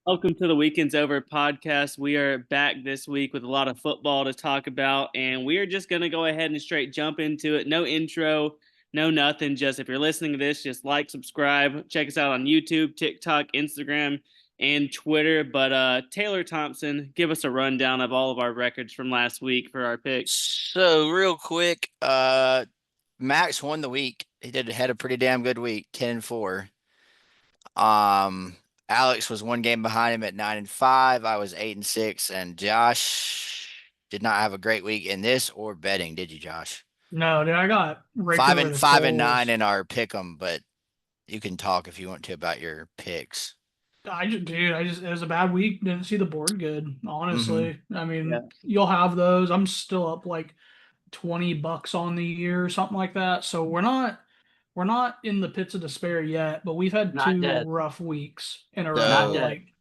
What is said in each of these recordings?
Welcome to the Weekends Over podcast. We are back this week with a lot of football to talk about, and we are just going to go ahead and straight jump into it. No intro, no nothing. Just if you're listening to this, just like, subscribe, check us out on YouTube, TikTok, Instagram, and Twitter. But Taylor Thompson, give us a rundown of all of our records from last week for our picks. So real quick, Max won the week. He had a pretty damn good week, 10-4. Um, Alex was one game behind him at 9-5. I was 8-6, and Josh did not have a great week in this or betting, did you, Josh? No, dude, I got raked Five over and the five and coals. nine in our pick 'em, but you can talk if you want to about your picks. It was a bad week. Didn't see the board good, hmm honestly. I Yeah. mean, you'll have those. I'm still up like $20 on the year or something like that. So we're not in the pits of despair yet, but we've had Not two dead. rough weeks in a Not row. So dead. Like,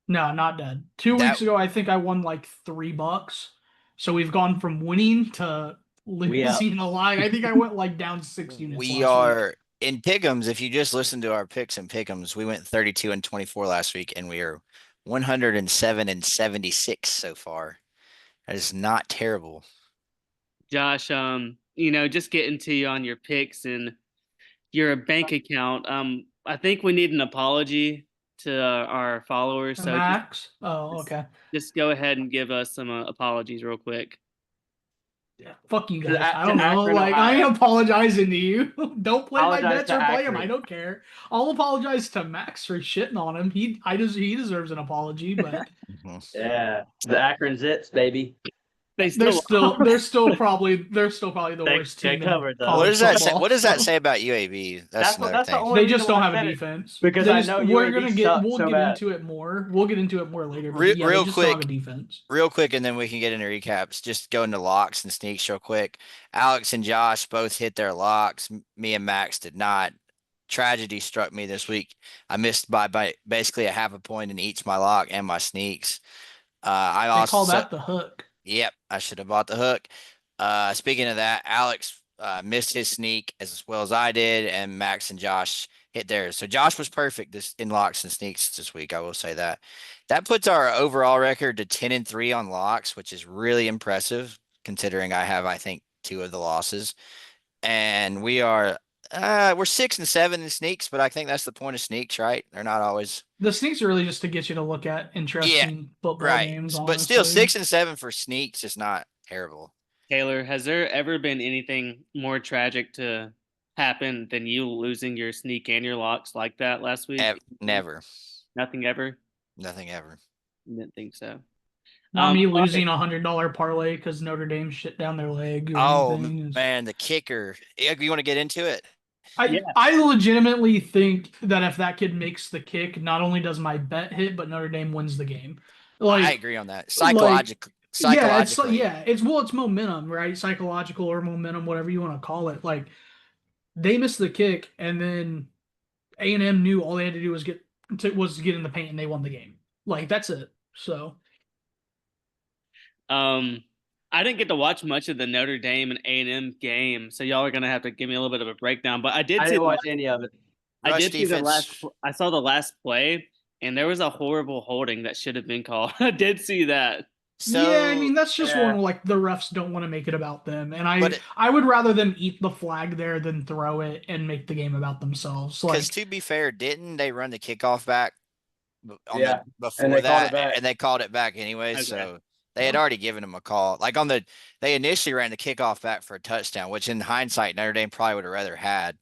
no, not dead. 2 weeks that ago, I think I won like $3. So we've gone from winning to We up. losing a lot. I think I went like down 6 units we last week. are in pick'ems. If you just listen to our picks and pick'ems, we went 32-24 last week, and we are 107-76 so far. That is not terrible. Josh, just getting to you on your picks and your bank account. I think we need an apology to our followers. So Max. Oh, just, okay. just go ahead and give us some apologies real quick. Yeah, fuck you To guys. I to don't know. Akron, Like, I Ohio. ain't apologizing to you. Don't play my Apologize bets to or play him. I Akron. don't care. I'll apologize to Max for shitting on him. He deserves an apology, but Mhm. Yeah, the Akron Zips, baby. They they're still still probably the They- worst they team in covered, though. What college does that say? football. What does that So say about UAB? That's another That's the thing. only they reason just why don't I have a said it. defense. Because They I just know we're UAB gonna get sucks we'll so get bad. into it more. We'll get into it more later. But yeah, they Real just don't have a quick, defense. and then we can get into recaps. Just go into locks and sneaks real quick. Alex and Josh both hit their locks. Me and Max did not. Tragedy struck me this week. I missed by basically a half a point in each my lock and my sneaks. I They call also, that the hook. yep, I should have bought the hook. Speaking of that, Alex missed his sneak as well as I did, and Max and Josh hit theirs. So Josh was perfect this in locks and sneaks this week. I will say that. That puts our overall record to 10-3 on locks, which is really impressive considering I have, I think, two of the losses. And we're 6-7 in sneaks, but I think that's the point of sneaks, right? They're not always. The sneaks are really just to get you to look at Yeah, interesting football right. games, But still, honestly. 6-7 for sneaks is not terrible. Taylor, has there ever been anything more tragic to happen than you losing your sneak and your locks like that last week? Never, Nothing ever. nothing ever. Didn't think so. Not me All right. losing $100 parlay because Notre Dame shit down their leg or Oh anything. man, the kicker. You want to get into it? Yeah. I legitimately think that if that kid makes the kick, not only does my bet hit, but Notre Dame wins the game. I Like, agree on that. like, Psychologically, it's momentum, right? Psychological or momentum, whatever you want to call it. Like they missed the kick, and then A&M knew all they had to do was get in the paint, and they won the game. Like that's it. So Um, I didn't get to watch much of the Notre Dame and A&M game, so y'all are gonna have to give me a little bit of a breakdown. But I did I see didn't watch any of it. I rush did see the last. defense. I saw the last play, and there was a horrible holding that should have been called. I did see that. yeah, I So, mean that's just Yeah. one like the refs don't want to make it about them, and but I would rather them eat the flag there than throw it and make the game about themselves. because Like to be fair, didn't they run the kickoff back on the Yeah. And before they called it that, back. and they called it back anyway? Okay. So they had already given him a call. Like they initially ran the kickoff back for a touchdown, which in hindsight Notre Dame probably would have rather had.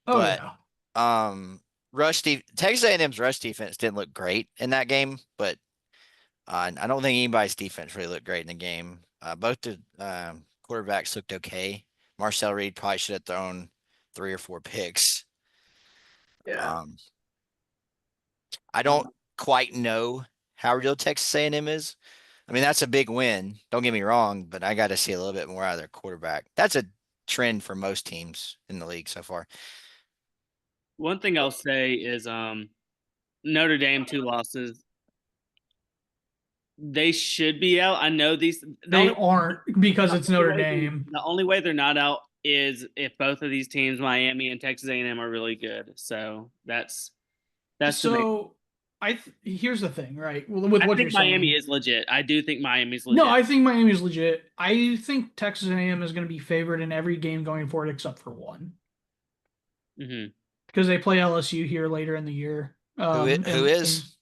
oh But yeah, Texas A&M's rush defense didn't look great in that game, but I don't think anybody's defense really looked great in the game. Both the quarterbacks looked okay. Marcel Reed probably should have thrown 3 or 4 picks. Yeah. I don't quite know how real Texas A&M is. I mean, that's a big win. Don't get me wrong, but I got to see a little bit more out of their quarterback. That's a trend for most teams in the league so far. One thing I'll say is Notre Dame 2 losses. They should be out. I know these. they aren't because it's Notre way Dame. the only way they're not out is if both of these teams, Miami and Texas A&M, are really good. So that's the big. So Here's the thing, right? Well, with I what think you're saying, Miami is legit. I do think Miami's legit. no, I think Miami's legit. I think Texas A&M is going to be favored in every game going forward except for one Mm-hmm. because they play LSU here later in the year. Who In is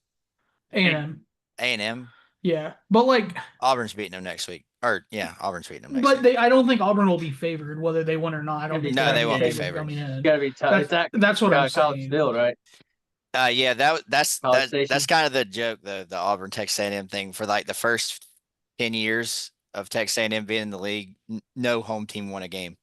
A&M, A&M? yeah, but like, Auburn's beating them next week. Or yeah, Auburn's beating them next but week. I don't think Auburn will be favored whether they win or not. I don't think No, they're they gonna won't be be favored favored. coming in. It's gotta be tough. It's at That's what I'm College saying. Field, right? Yeah, College Station. that's kind of the joke, the Auburn Texas A&M thing for like the first 10 years of Texas A&M being in the league. No home team won a game.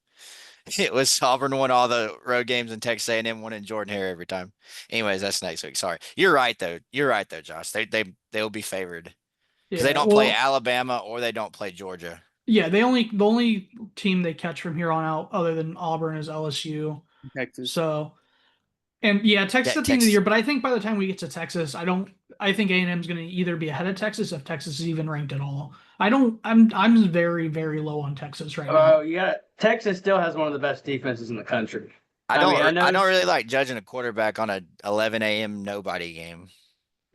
It was Auburn won all the road games and Texas A&M won in Jordan Hare every time. Anyways, that's next week. Sorry, you're right though. You're right though, Josh. They'll be favored because they Yeah, don't play well, Alabama or they don't play Georgia. yeah, the only team they catch from here on out, other than Auburn, is LSU. Texas. So, and yeah, Texas at the end of the Texas. year. But I think by the time we get to Texas, I don't. I think A&M is going to either be ahead of Texas if Texas is even ranked at all. I don't. I'm very very low on Texas right now. Oh, Texas still has one of the best defenses in the country. I I mean, I don't know I don't really like judging a quarterback on a 11 a.m. nobody game.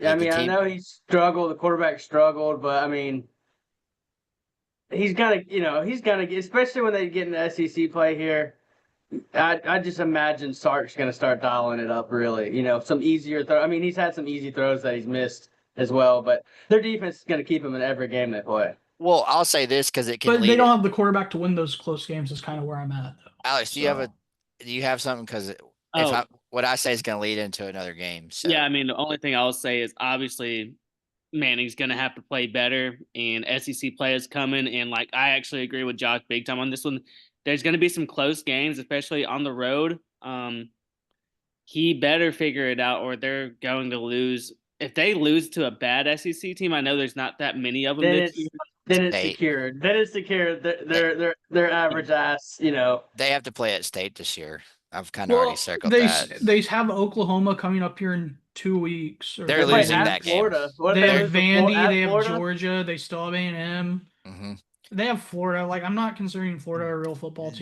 I The mean, I team know he struggled, the quarterback struggled, but I mean, he's gonna get, especially when they get into SEC play here. I just imagine Sark's gonna start dialing it up really. Some easier throw. I mean, he's had some easy throws that he's missed as well, but their defense is gonna keep him in every game they play. Well, I'll say this because it can But they lead don't it. have the quarterback to win those close games. Is kind of where I'm at. Though. Alex, So, do you have something? Because if Oh, what I say is going to lead into another game. yeah. So I mean, the only thing I'll say is obviously Manning's going to have to play better, and SEC play is coming. And like, I actually agree with Josh big time on this one. There's going to be some close games, especially on the road. He better figure it out, or they're going to lose. If they lose to a bad SEC team, I know there's not that many of them Then this it's year. then it's State. secured. Then it's secured. They, Their average ass. they have to play at State this year. I've kind of already well, circled that. they have Oklahoma coming up here in 2 weeks or They're They 3 play losing weeks. at that game. Florida. What if They they have lose Vandy, at they have Florida? Georgia, they still have A&M. Hmm They have Florida. Like, I'm not considering Florida a real football team.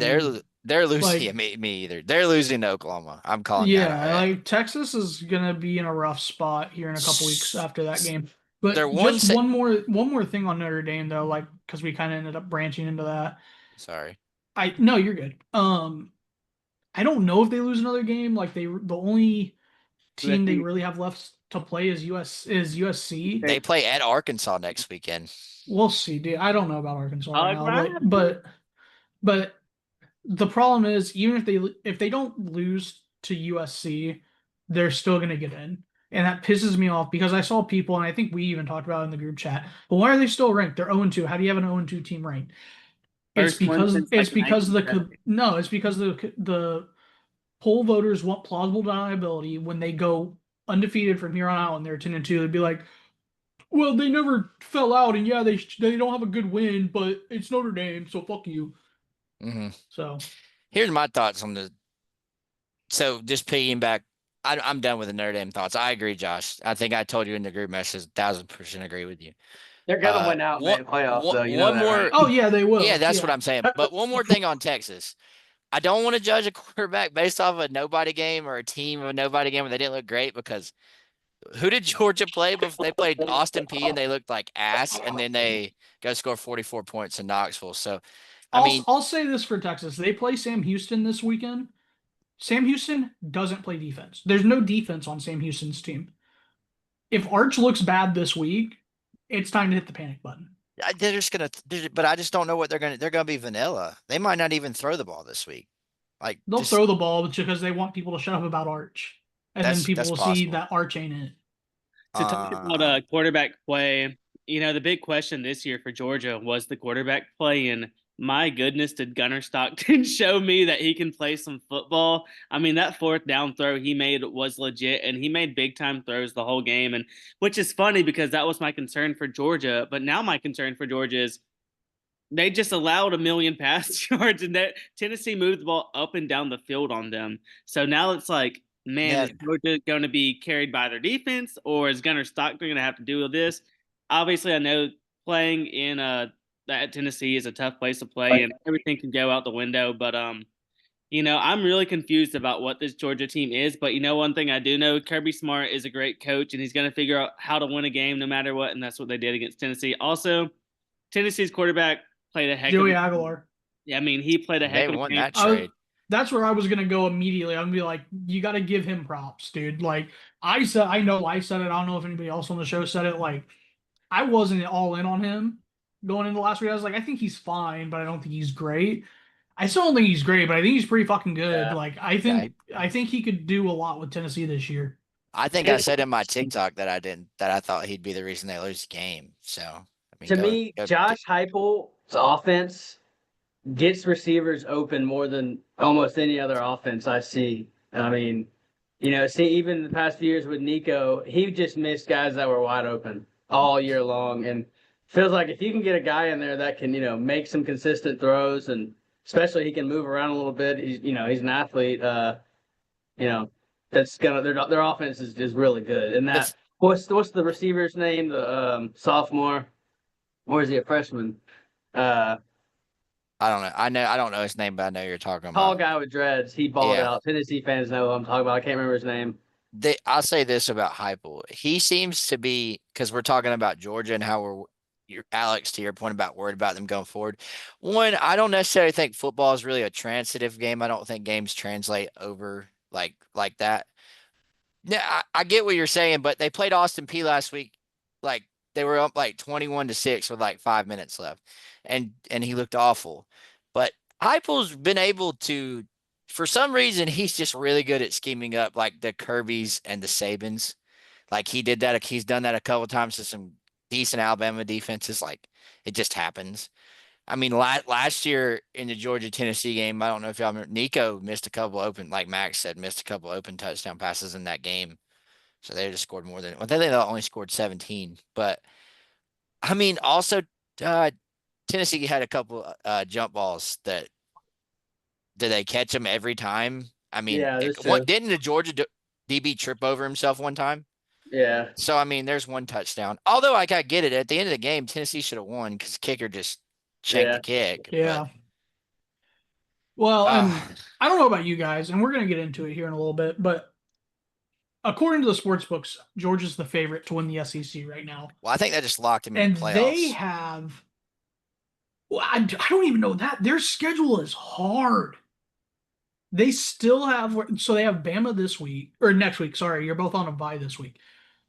They're losing. Like, Yeah, me either. They're losing to Oklahoma. I'm calling that. yeah, like Texas is gonna be in a rough spot here in a couple weeks after that game. They're But one. just one more thing on Notre Dame though, like because we kind of ended up branching into that. Sorry. I no, you're good. I don't know if they lose another game. Like the only team they really have left to play is USC. They play at Arkansas next weekend. We'll see, dude. I don't know about Arkansas right now, but the problem is even if they don't lose to USC, they're still gonna get in. And that pisses me off because I saw people, and I think we even talked about it in the group chat. But why are they still ranked? They're 0-2. How do you have an 0-2 team ranked? It's First one because since, it's like, because the 1970. no, it's because the poll voters want plausible deniability when they go undefeated from here on out and they're 10-2. They'd be like, well, they never fell out, and yeah, they don't have a good win, but it's Notre Dame, so fuck you. Hmm So Here's my thoughts on the. So just piggying back, I'm done with the Notre Dame thoughts. I agree, Josh. I think I told you in the group message, 1,000% agree with you. They're gonna win out, man. Playoffs, though. You know One that, more. right? oh yeah, they will. Yeah, that's what I'm saying. But one more thing on Texas. I don't want to judge a quarterback based off of a nobody game or a team of a nobody game where they didn't look great because who did Georgia play before they played Austin P and they looked like ass and then they go score 44 points in Knoxville. So, I mean, I'll say this for Texas. They play Sam Houston this weekend. Sam Houston doesn't play defense. There's no defense on Sam Houston's team. If Arch looks bad this week, it's time to hit the panic button. they're just gonna. But I just don't know what they're gonna. They're gonna be vanilla. They might not even throw the ball this week. Like They'll just, throw the ball because they want people to shut up about Arch. And then people that's will see possible. that Arch ain't it. To talk about quarterback play, the big question this year for Georgia was the quarterback play. And my goodness, did Gunnar Stockton show me that he can play some football? I mean, that fourth down throw he made was legit, and he made big time throws the whole game. And which is funny because that was my concern for Georgia. But now my concern for Georgia is they just allowed 1,000,000 pass yards, and that Tennessee moved the ball up and down the field on them. So now it's like, man, Yeah. is Georgia going to be carried by their defense, or is Gunnar Stockton going to have to do with this? Obviously, I know playing in at Tennessee is a tough place to play, and everything can go out the window. But I'm really confused about what this Georgia team is, but one thing I do know, Kirby Smart is a great coach, and he's going to figure out how to win a game no matter what, and that's what they did against Tennessee. Also, Tennessee's quarterback played a heck of Joey a Aguilar. Yeah, I mean, he played a heck They of a won game. that trade. That's where I was gonna go immediately. I'm gonna be like, you got to give him props, dude. Like I said, I know I said it. I don't know if anybody else on the show said it. Like I wasn't all in on him going into last week. I was like, I think he's fine, but I don't think he's great. I still don't think he's great, but I think he's pretty fucking good. Yeah. Like I think he could do a lot with Tennessee this year. I think I said in my TikTok that I thought he'd be the reason they lose the game. So I mean, To me, Josh Heupel's offense gets receivers open more than almost any other offense I see. I mean, even the past few years with Nico, he just missed guys that were wide open all year long. And feels like if you can get a guy in there that can, make some consistent throws, and especially he can move around a little bit. He's an athlete. That's their offense is really good. And what's the receiver's name? The sophomore, or is he a freshman? I don't know. I don't know his name, but I know you're talking about. Tall guy with dreads. He balled Yeah. out. Tennessee fans know who I'm talking about. I can't remember his name. I'll say this about Heupel. He seems to be, because we're talking about Georgia and how Alex, to your point about worried about them going forward. One, I don't necessarily think football is really a transitive game. I don't think games translate over like that. Yeah, I get what you're saying, but they played Austin P last week. Like they were up like 21-6 with like 5 minutes left, and he looked awful. But Heupel's been able to, for some reason, he's just really good at scheming up like the Kirbys and the Sabins. Like he did that. He's done that a couple times to some decent Alabama defenses. Like it just happens. I mean, last year in the Georgia Tennessee game, I don't know if y'all remember, Nico missed a couple open, like Max said, missed a couple open touchdown passes in that game. So they just scored more than, well, they only scored 17. But I mean, also, Tennessee had a couple jump balls that, did they catch them every time? I mean, Yeah, that's true. didn't the Georgia DB trip over himself one time? Yeah. So, I mean, there's one touchdown. Although I get it. At the end of the game, Tennessee should have won because the kicker just shanked the kick. Yeah. But, Well, and I don't know about you guys, and we're going to get into it here in a little bit, but according to the sports books, Georgia's the favorite to win the SEC right now. well, I think that just locked him in And the playoffs. they have, well, I don't even know that. Their schedule is hard. They still have, so they have Bama this week, or next week. Sorry, you're both on a bye this week.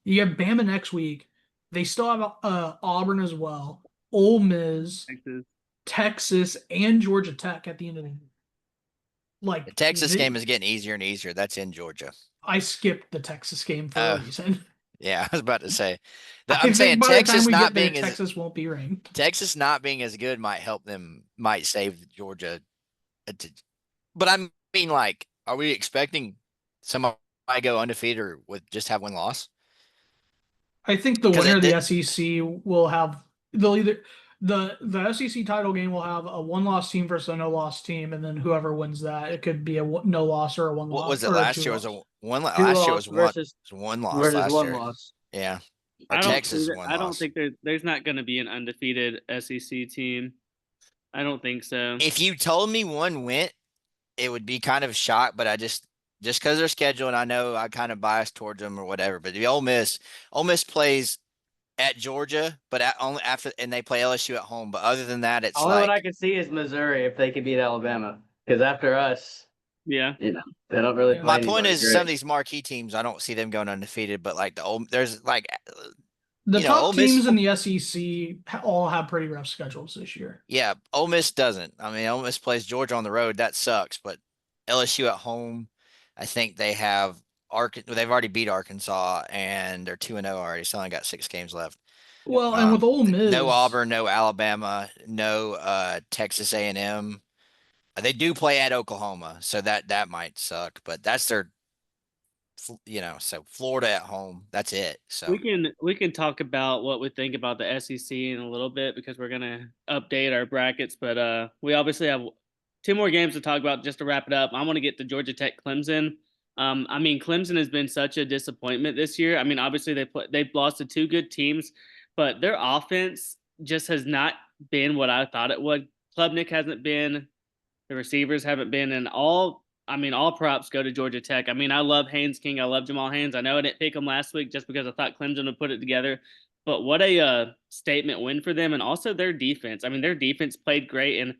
You have Bama next week. They still have Auburn as well, Ole Miss, Texas, and Georgia Tech at the end of the year. Like The Texas game is getting easier and easier. That's in Georgia. I skipped the Texas game for a reason. Yeah, I was about to say. I'm saying by Texas the time we not get there, being Texas won't be ranked. Texas not being as good might help them, might save Georgia. But I mean, like, are we expecting somebody go undefeated or with just have one loss? I think the winner of the SEC will have, they'll either the SEC title game will have a one-loss team versus a no-loss team, and then whoever wins that, it could be a no-loss or a one-loss. What was it last year? Was a one last year was one loss versus last one year. loss. Yeah. I I don't think there's not going to be an undefeated SEC team. I don't think so. If you told me one went, it would be kind of a shock, but I just because their schedule, and I know I kind of biased towards them or whatever, but the Ole Miss plays at Georgia, but only after, and they play LSU at home. But other than that, it's only what I could see is Missouri if they could beat Alabama, because after us, yeah, they don't really. My point is, some of these marquee teams, I don't see them going undefeated, but like there's like the top teams in the SEC all have pretty rough schedules this year. Yeah, Ole Miss doesn't. I mean, Ole Miss plays Georgia on the road. That sucks, but LSU at home, I think they have they've already beat Arkansas, and they're 2-0 already. So only got 6 games left. Well, and with Ole Miss, no Auburn, no Alabama, no Texas A&M. They do play at Oklahoma, so that might suck. But that's their, so Florida at home. That's it. So we can talk about what we think about the SEC in a little bit, because we're gonna update our brackets. But we obviously have 2 more games to talk about. Just to wrap it up, I want to get to Georgia Tech Clemson. I mean, Clemson has been such a disappointment this year. I mean, obviously they've lost to 2 good teams, but their offense just has not been what I thought it would. Klubnik hasn't been The receivers haven't been in all. I mean, all props go to Georgia Tech. I mean, I love Haynes King. I love Jamal Haynes. I know I didn't pick him last week just because I thought Clemson would put it together. But what a statement win for them, and also their defense. I mean, their defense played great. And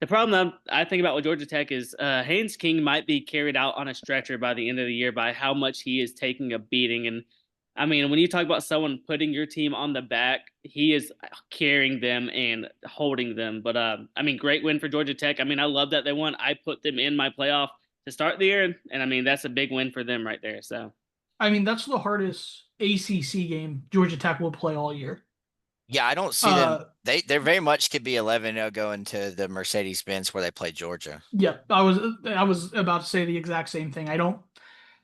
the problem that I think about with Georgia Tech is Haynes King might be carried out on a stretcher by the end of the year by how much he is taking a beating. And I mean, when you talk about someone putting your team on the back, he is carrying them and holding them. But I mean, great win for Georgia Tech. I mean, I love that they won. I put them in my playoff to start the year, and I mean, that's a big win for them right there. So, I mean, that's the hardest ACC game Georgia Tech will play all year. Yeah, I don't see them. They very much could be 11-0 going to the Mercedes-Benz where they play Georgia. Yeah, I was about to say the exact same thing.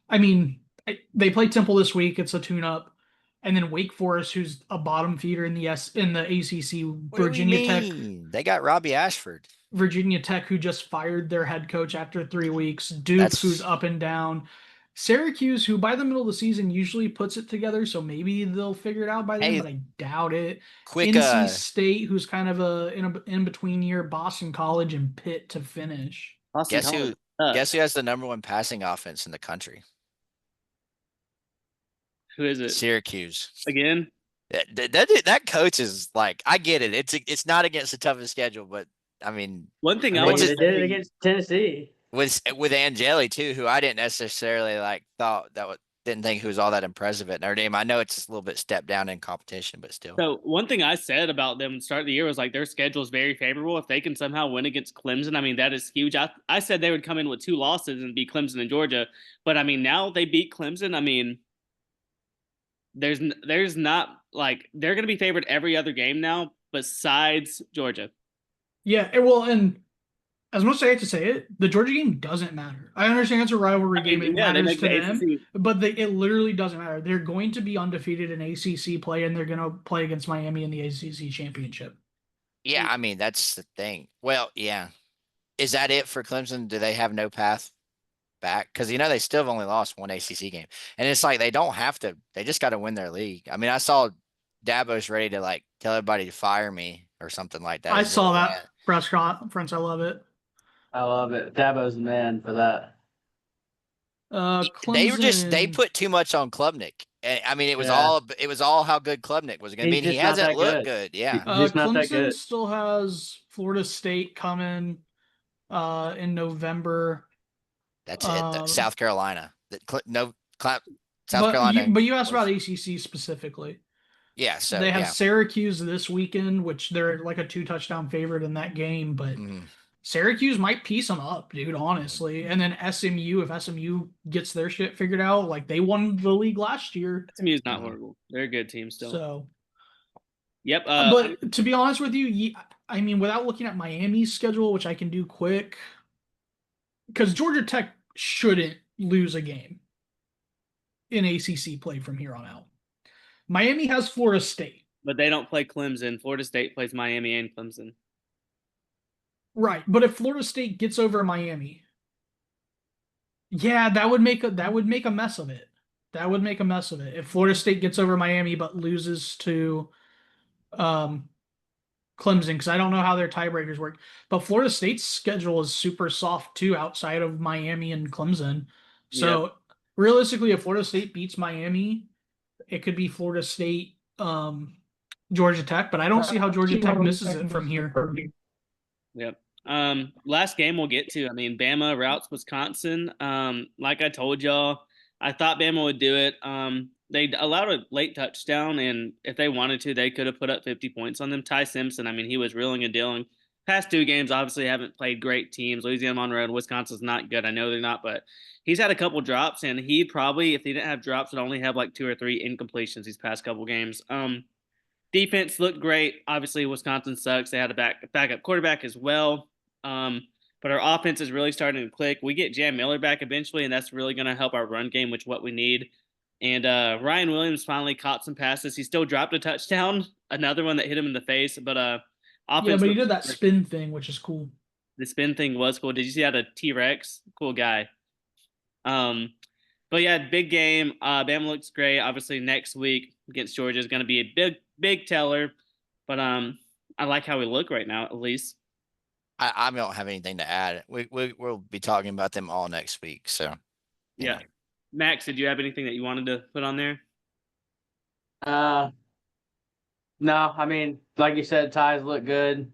I mean, they play Temple this week. It's a tune-up, and then Wake Forest, who's a bottom feeder in the ACC. What Virginia do we Tech, mean? They got Robbie Ashford. Virginia Tech, who just fired their head coach after 3 weeks. Duke, who's up and down. Syracuse, who by the middle of the season usually puts it together, so maybe they'll figure it out by then, but I doubt it. Quick, NC State, who's kind of in between year. Boston College and Pitt to finish. Guess who has the number 1 passing offense in the country? Who is it? Syracuse. Again? That coach is like, I get it. It's not against the toughest schedule, but I mean, one thing they did it against Tennessee with Angeli too, who I didn't necessarily didn't think he was all that impressive at Notre Dame. I know it's a little bit step down in competition, but still. So one thing I said about them to start the year was like their schedule is very favorable. If they can somehow win against Clemson, I mean, that is huge. I said they would come in with 2 losses and beat Clemson and Georgia, but I mean, now they beat Clemson. I mean, there's not like they're going to be favored every other game now besides Georgia. Yeah, well, and as much as I hate to say it, the Georgia game doesn't matter. I understand it's a rivalry game; it matters to them, but it literally doesn't matter. They're going to be undefeated in ACC play, and they're going to play against Miami in the ACC championship. Yeah, I mean that's the thing. Well, yeah, is that it for Clemson? Do they have no path back? Because they still have only lost 1 ACC game, and it's like they don't have to. They just got to win their league. I mean, I saw Dabo's ready to like tell everybody to fire me or something like that. I saw that press conference. I love it. I love it. Dabo's the man for that. Clemson, they put too much on Klubnik. I mean, it was all how good Klubnik was going to be. And he hasn't looked good. Yeah. Clemson still has Florida State coming in November. That's it. South Carolina. South Carolina. But you asked about ACC specifically. Yeah, so they have Syracuse this weekend, which they're like a 2-touchdown favorite in that game, but Syracuse might piece them up, dude, honestly. And then SMU, if SMU gets their shit figured out, like they won the league last year. SMU's not horrible. They're a good team still. So, yep. But to be honest with you, I mean, without looking at Miami's schedule, which I can do quick, because Georgia Tech shouldn't lose a game in ACC play from here on out. Miami has Florida State. But they don't play Clemson. Florida State plays Miami and Clemson. Right, but if Florida State gets over Miami, yeah, that would make a mess of it. That would make a mess of it. If Florida State gets over Miami but loses to Clemson, because I don't know how their tiebreakers work. But Florida State's schedule is super soft too, outside of Miami and Clemson. So realistically, if Florida State beats Miami, it could be Florida State, Georgia Tech, but I don't see how Georgia Tech misses it from here. Yep. Last game we'll get to. I mean, Bama routes Wisconsin. Like I told y'all, I thought Bama would do it. They allowed a late touchdown, and if they wanted to, they could have put up 50 points on them. Ty Simpson, I mean, he was reeling and dealing. Past 2 games, obviously, haven't played great teams. Louisiana Monroe and Wisconsin's not good. I know they're not, but he's had a couple drops, and he probably, if he didn't have drops, would only have like 2 or 3 incompletions these past couple games. Defense looked great. Obviously, Wisconsin sucks. They had a backup quarterback as well. But our offense is really starting to click. We get Jam Miller back eventually, and that's really going to help our run game, which is what we need. And Ryan Williams finally caught some passes. He still dropped a touchdown, another one that hit him in the face. But offense, but he did that spin thing, which is cool. The spin thing was cool. Did you see how the T-Rex? Cool guy. But yeah, big game. Bama looks great. Obviously, next week against Georgia is going to be a big teller. But I like how we look right now, at least. I don't have anything to add. We'll be talking about them all next week. So, you Yeah. know. Max, did you have anything that you wanted to put on there? No, I mean, like you said, ties look good.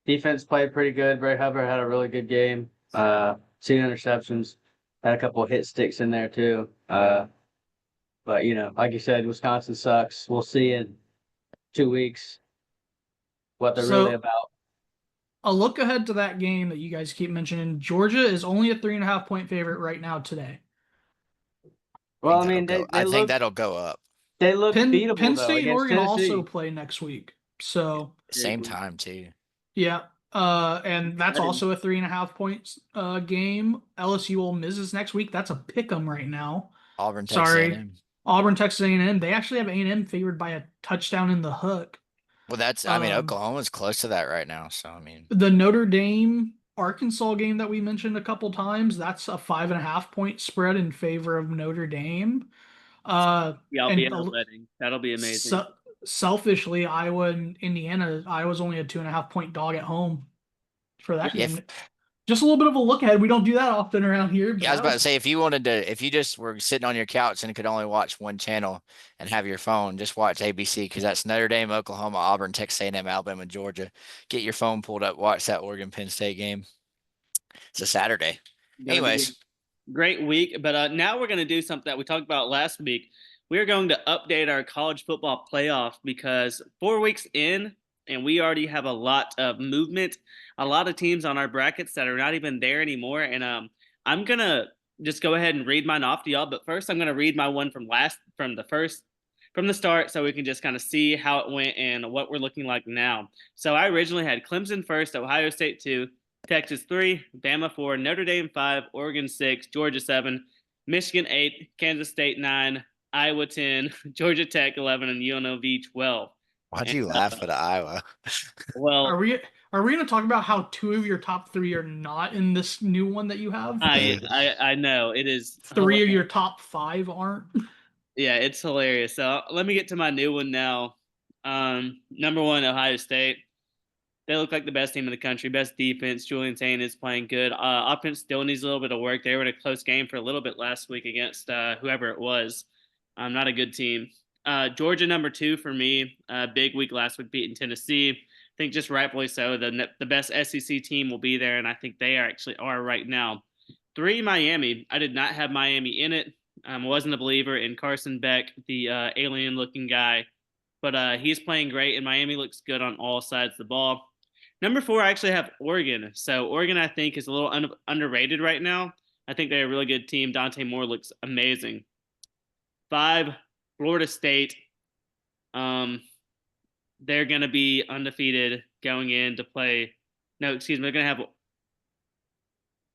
Defense played pretty good. Bray Hubbard had a really good game. Seen interceptions, had a couple of hit sticks in there too. But like you said, Wisconsin sucks. We'll see in 2 weeks what they're really So about. a look ahead to that game that you guys keep mentioning. Georgia is only a 3.5 point favorite right now today. Well, I mean, I think that'll go up. they look beatable Penn though State and against Oregon also Tennessee. play next week. So Same time too. yeah. And that's also a 3.5 points game. LSU Ole Miss is next week. That's a pick 'em right now. Auburn, Texas Sorry. A&M. Auburn, Texas A&M. They actually have A&M favored by a touchdown in the hook. Well, I mean, Oklahoma's close to that right now. So, I mean, The Notre Dame Arkansas game that we mentioned a couple times, that's a 5.5 point spread in favor of Notre Dame. Yeah, I'll be And at a wedding. That'll be amazing. selfishly, Iowa and Indiana, Iowa's only a 2.5 point dog at home for that game. Just a little bit of a look ahead. We don't do that often around here. But yeah, I was about to say, if you just were sitting on your couch and could only watch one channel and have your phone, just watch ABC because that's Notre Dame, Oklahoma, Auburn, Texas A&M, Alabama, Georgia. Get your phone pulled up, watch that Oregon Penn State game. It's a Saturday. Gonna be Anyways, a great week. But now we're going to do something that we talked about last week. We're going to update our college football playoff because 4 weeks in, and we already have a lot of movement, a lot of teams on our brackets that are not even there anymore. And I'm going to just go ahead and read mine off to y'all. But first, I'm going to read my one from the start, so we can just kind of see how it went and what we're looking like now. So I originally had Clemson first, Ohio State 2, Texas 3, Bama 4, Notre Dame 5, Oregon 6, Georgia 7, Michigan 8, Kansas State 9, Iowa 10, Georgia Tech 11, and UNLV 12. why'd you laugh at Iowa? Well, are we going to talk about how 2 of your top 3 are not in this new one that you have? I know it is 3 of your top 5 aren't. Yeah, it's hilarious. So let me get to my new one now. Number 1, Ohio State. They look like the best team in the country, best defense. Julian Sain is playing good. Offense still needs a little bit of work. They were in a close game for a little bit last week against whoever it was. Not a good team. Georgia, number 2 for me. Big week last week, beating Tennessee. I think just rightfully so. The best SEC team will be there, and I think they are right now. 3, Miami. I did not have Miami in it. Wasn't a believer in Carson Beck, the alien-looking guy. But he's playing great, and Miami looks good on all sides of the ball. Number 4, I actually have Oregon. So Oregon, I think, is a little underrated right now. I think they're a really good team. Dante Moore looks amazing. 5, Florida State. They're going to be undefeated going in to play. No, excuse me. They're going to have.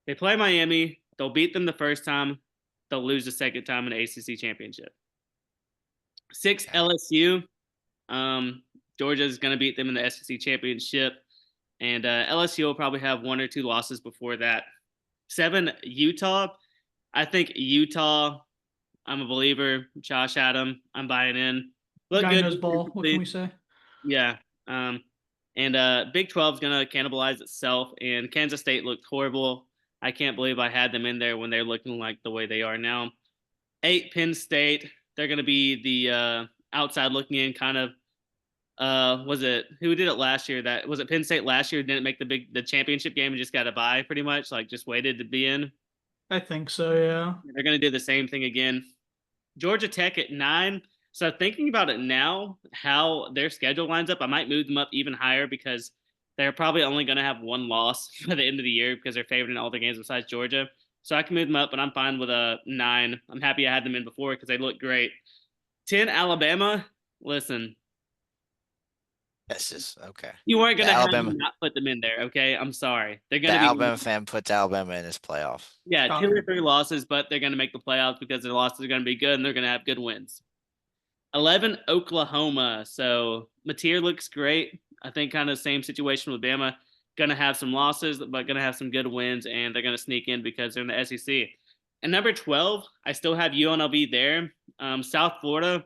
They play Miami. They'll beat them the first time. They'll lose the second time in the ACC championship. 6, LSU. Georgia's going to beat them in the SEC championship. And LSU will probably have 1 or 2 losses before that. 7, Utah. I think Utah, I'm a believer. Josh Adam, I'm buying in. Look Guy good. knows ball. What can we say? Yeah. And Big 12 is going to cannibalize itself. And Kansas State looked horrible. I can't believe I had them in there when they're looking like the way they are now. 8, Penn State. They're going to be the outside looking in kind of. Was it who did it last year? That was it. Penn State last year didn't make the championship game and just got a bye pretty much, like just waited to be in. I think so. Yeah. They're going to do the same thing again. Georgia Tech at 9. So thinking about it now, how their schedule lines up, I might move them up even higher because they're probably only going to have 1 loss by the end of the year because they're favored in all their games besides Georgia. So I can move them up, but I'm fine with a 9. I'm happy I had them in before because they look great. 10, Alabama. Listen. This is okay. You weren't going to have them not put them in there, okay? I'm sorry. They're going to be Alabama fan puts Alabama in his playoff. Yeah, 2 or 3 losses, but they're going to make the playoffs because their losses are going to be good and they're going to have good wins. 11, Oklahoma. So Mateer looks great. I think kind of the same situation with Bama. Going to have some losses, but going to have some good wins, and they're going to sneak in because they're in the SEC. And number 12, I still have UNLV there. South Florida.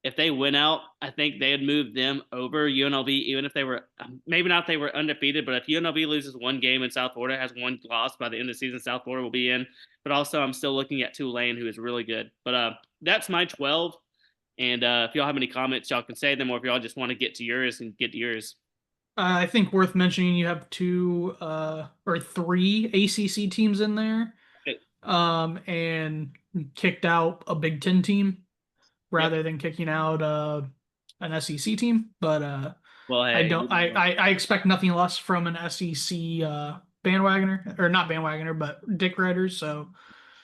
if they win out, I think they'd move them over UNLV, even if they were maybe not they were undefeated, but if UNLV loses one game and South Florida has one loss by the end of the season, South Florida will be in. But also, I'm still looking at Tulane, who is really good. But that's my 12. And if y'all have any comments, y'all can say them, or if y'all just want to get to yours and get to yours. I think worth mentioning you have two or three ACC teams in there, Okay. and kicked out a Big Ten team rather than kicking out an SEC team. But Well, I hey, don't. I expect nothing less from an SEC bandwagoner, or not bandwagoner, but dick riders. So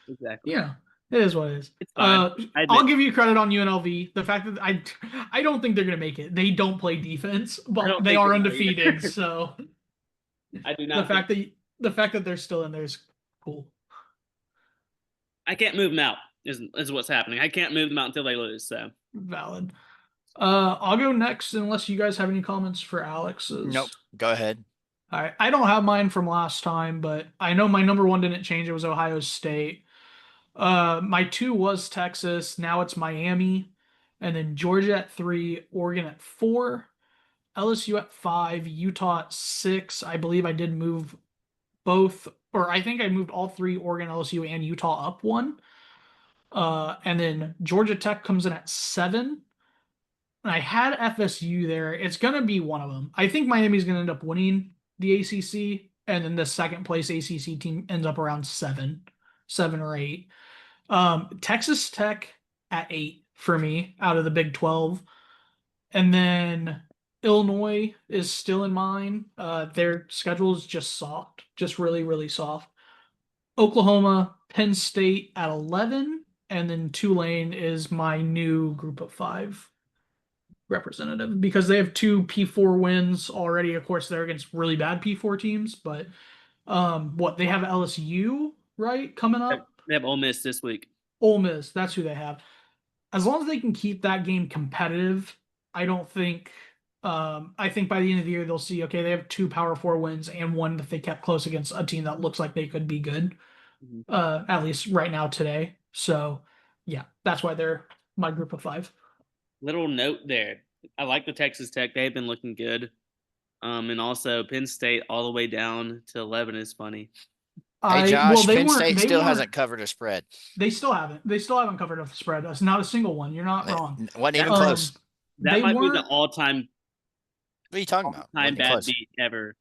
exactly. yeah, it is what it is. It's fine. I I'll admit, give you credit on UNLV. The fact that I don't think they're gonna make it. They don't play defense, I but don't they think are they are undefeated. either. So I do the not think fact that the fact that they're still in there is cool. I can't move them out. Is what's happening. I can't move them out until they lose. So Valid. I'll go next unless you guys have any comments for Alex's. Nope. Go ahead. All right. I don't have mine from last time, but I know my number one didn't change. It was Ohio State. My two was Texas. Now it's Miami. And then Georgia at 3, Oregon at 4, LSU at 5, Utah at 6. I believe I did move both, or I think I moved all three, Oregon, LSU, and Utah up 1. And then Georgia Tech comes in at 7. And I had FSU there. It's going to be one of them. I think Miami's going to end up winning the ACC, and then the second place ACC team ends up around 7 or 8. Texas Tech at 8 for me out of the Big 12. And then Illinois is still in mine. Their schedule is just soft, just really, really soft. Oklahoma, Penn State at 11, and then Tulane is my new group of 5 representative because they have 2 P4 wins already. Of course, they're against really bad P4 teams, but what they have LSU, right, coming up? they have Ole Miss this week. Ole Miss, that's who they have. As long as they can keep that game competitive, I don't think I think by the end of the year they'll see, okay, they have 2 Power 4 wins and one that they kept close against a team that looks like they could be good. At least right now today. So yeah, that's why they're my group of 5. Little note there. I like the Texas Tech. They've been looking good. And also Penn State all the way down to 11 is funny. Hey, Well, Josh, Penn State still hasn't covered a spread. They still haven't. They still haven't covered a spread. That's not a single one. You're not wrong. Wasn't even close. That might be the all-time. What are you talking about? Time Wasn't bad close. beat ever.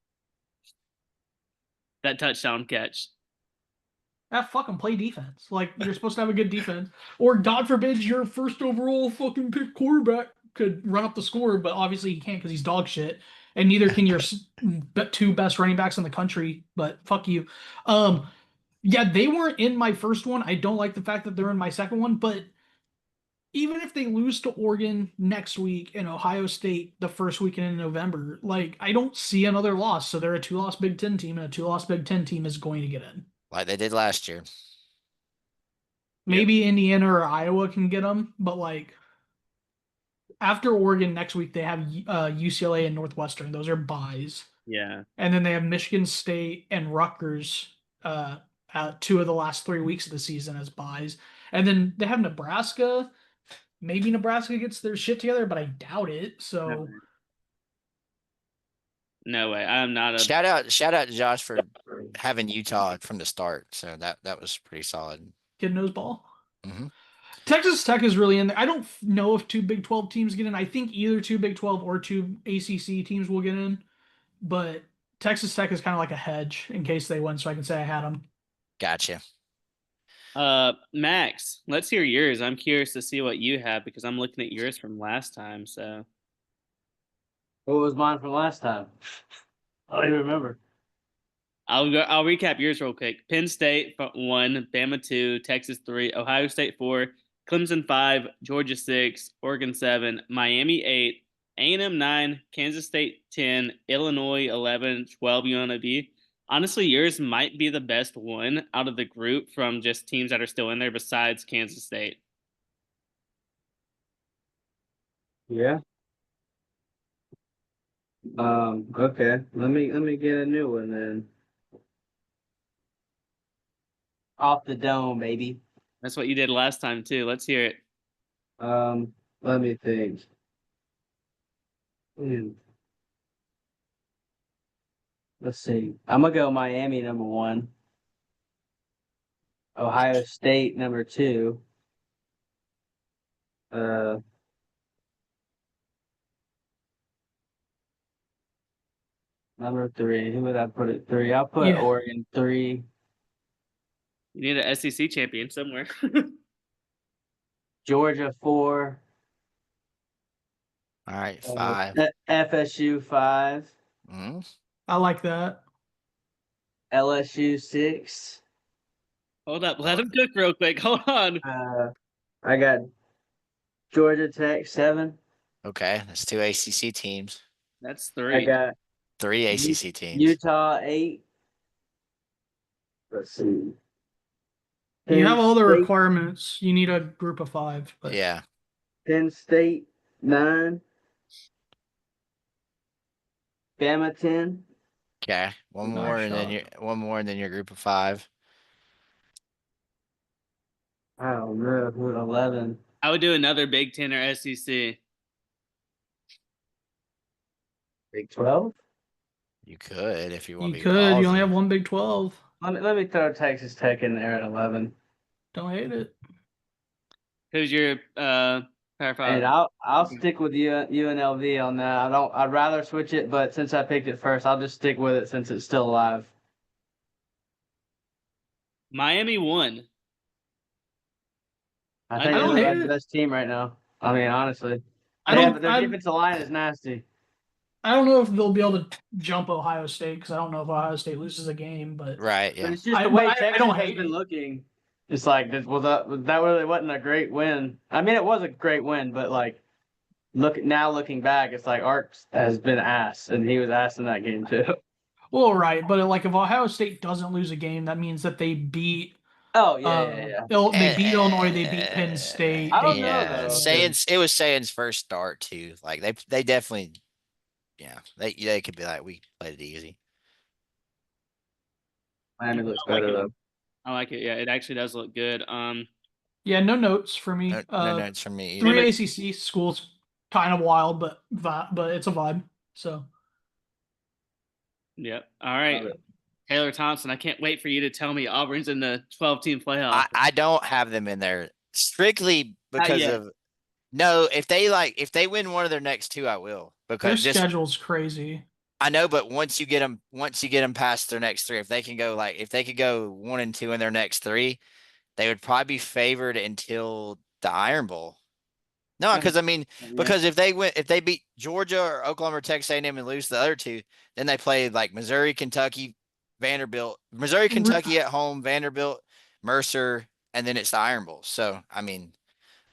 That touchdown catch. That fucking play defense. Like, you're supposed to have a good defense. Or, God forbid, your first overall fucking pick quarterback could run up the score, but obviously he can't because he's dog shit. And neither can your 2 best running backs in the country, but fuck you. Yeah, they weren't in my first one. I don't like the fact that they're in my second one, but even if they lose to Oregon next week and Ohio State the first weekend in November, like, I don't see another loss. So they're a 2-loss Big Ten team, and a 2-loss Big Ten team is going to get in. Like they did last year. Maybe Indiana or Iowa can get them, but like after Oregon next week, they have UCLA and Northwestern. Those are buys. Yeah. And then they have Michigan State and Rutgers 2 of the last 3 weeks of the season as buys. And then they have Nebraska. Maybe Nebraska gets their shit together, but I doubt it. So no way. I'm not a shout out to Josh for having Utah from the start. So that was pretty solid. Kid knows ball. Mm-hmm. Texas Tech is really in there. I don't know if 2 Big 12 teams get in. I think either 2 Big 12 or 2 ACC teams will get in. But Texas Tech is kind of like a hedge in case they win, so I can say I had them. Gotcha. Max, let's hear yours. I'm curious to see what you have because I'm looking at yours from last time. So, What was mine from last time? I don't even remember. I'll recap yours real quick. Penn State 1, Bama 2, Texas 3, Ohio State 4, Clemson 5, Georgia 6, Oregon 7, Miami 8, A&M 9, Kansas State 10, Illinois 11, 12 UNLV. Honestly, yours might be the best one out of the group from just teams that are still in there besides Kansas State. Yeah. Okay. Let me get a new one then. Off the dome, baby. That's what you did last time too. Let's hear it. Let me think. Hmm. Let's see. I'm gonna go Miami number 1, Ohio State number 2, uh, number 3. Who would I put at 3? I'll put Yeah. Oregon 3, You need an SEC champion somewhere. Georgia 4, All right, 5. FSU 5, Mhm. I like that. LSU 6. Hold up, Oh, let him cook real quick. Hold on. I got Georgia Tech 7. okay, that's 2 ACC teams, That's I 3. got 3 U- ACC teams. Utah 8. Let's see. You Penn have all the State, requirements. You need a group of 5, but Yeah. Penn State 9. Bama 10. Okay. One nice more, and then shot. your group of 5. I don't know who 11. I would do another Big Ten or SEC. Big 12. You could if you want You to be could. You only have ballsy. one Big 12. Let me throw Texas Tech in there at 11. Don't hate it. Who's your Power And 5? I'll stick with UNLV on that. I'd rather switch it, but since I picked it first, I'll just stick with it since it's still alive. Miami 1. I I think I know they don't look hate like the it. best team right now. I mean, honestly. I But don't. their defensive line is nasty. I don't know if they'll be able to jump Ohio State because I don't know if Ohio State loses a game, but Right, But yeah. it's just the but way I Texas don't has hate been it. looking. It's like that really wasn't a great win. I mean, it was a great win, but like looking back, it's like Arts has been ass, and he was ass in that game too. Well, right, but like if Ohio State doesn't lose a game, that means that they beat. Oh yeah. They beat Illinois. They beat Penn State. I They don't know beat. Yeah, though, Saying it was Saying's first start too. Like they definitely, yeah, they could be like we played it easy. Miami looks I like better it. though. I like it. Yeah, it actually does look good. Yeah, no notes for me. No notes from me Three either. Taylor, ACC schools, kind of wild, but it's a vibe. So yep. All right. Love it. Taylor Thompson, I can't wait for you to tell me Auburn's in the 12-team playoff. I don't have them in there strictly Not because yet. of no. If they win one of their next 2, I will their because just schedule's crazy. I know. But once you get them past their next 3, if they could go 1 and 2 in their next 3, they would probably be favored until the Iron Bowl. No, because I mean, Yeah. because if they beat Georgia or Oklahoma or Texas A&M and lose the other 2, then they play like Missouri, Kentucky, Vanderbilt, Missouri, Kentucky at home, Vanderbilt, Mercer, and then it's the Iron Bowl. So I mean,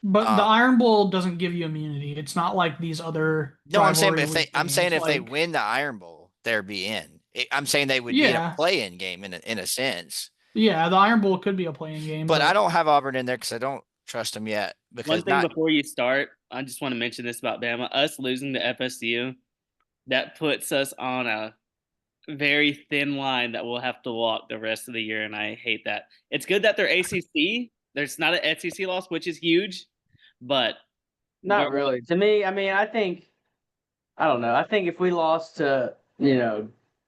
But the Iron Bowl doesn't give you immunity. It's not like these other no, I'm saying, rivalry but week I'm saying games. if they Like, win the Iron Bowl, they'd be in. I'm saying they would be in a yeah, play-in game in a sense. yeah, the Iron Bowl could be a playing game, But I but don't have Auburn in there because I don't trust them yet. One Because thing not before you start, I just want to mention this about Bama. Us losing to FSU, that puts us on a very thin line that we'll have to walk the rest of the year, and I hate that. It's good that they're ACC. There's not an SEC loss, which is huge, but Not really. To me, I mean, I don't know. I think if we lost to,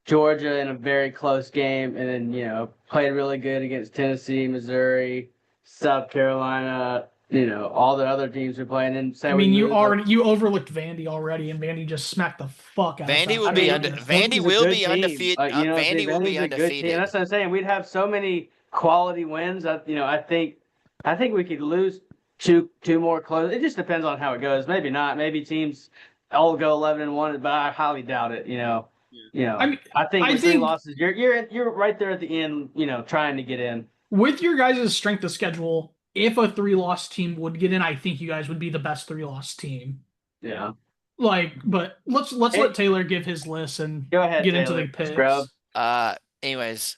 Georgia in a very close game and then, played really good against Tennessee, Missouri, South Carolina, all the other teams we're playing, and say I we mean, lose. you overlooked Vandy already, and Vandy just smacked the fuck out of Vandy South will I be mean, Carolina. Vandy Vandy's a will good be team. undefeated. Vandy will be Vandy's a good team. undefeated. That's what I'm saying. We'd have so many quality wins. I think we could lose two more close. It just depends on how it goes. Maybe not. Maybe teams all go 11-1, but I highly doubt it. I mean, I think I with 3 think losses, you're right there at the end. Trying to get in. with your guys' strength of schedule, if a 3-loss team would get in, I think you guys would be the best 3-loss team. Yeah. Like, but let's let Taylor give his list and Go ahead, get into Taylor. the picks. Scrub. Anyways,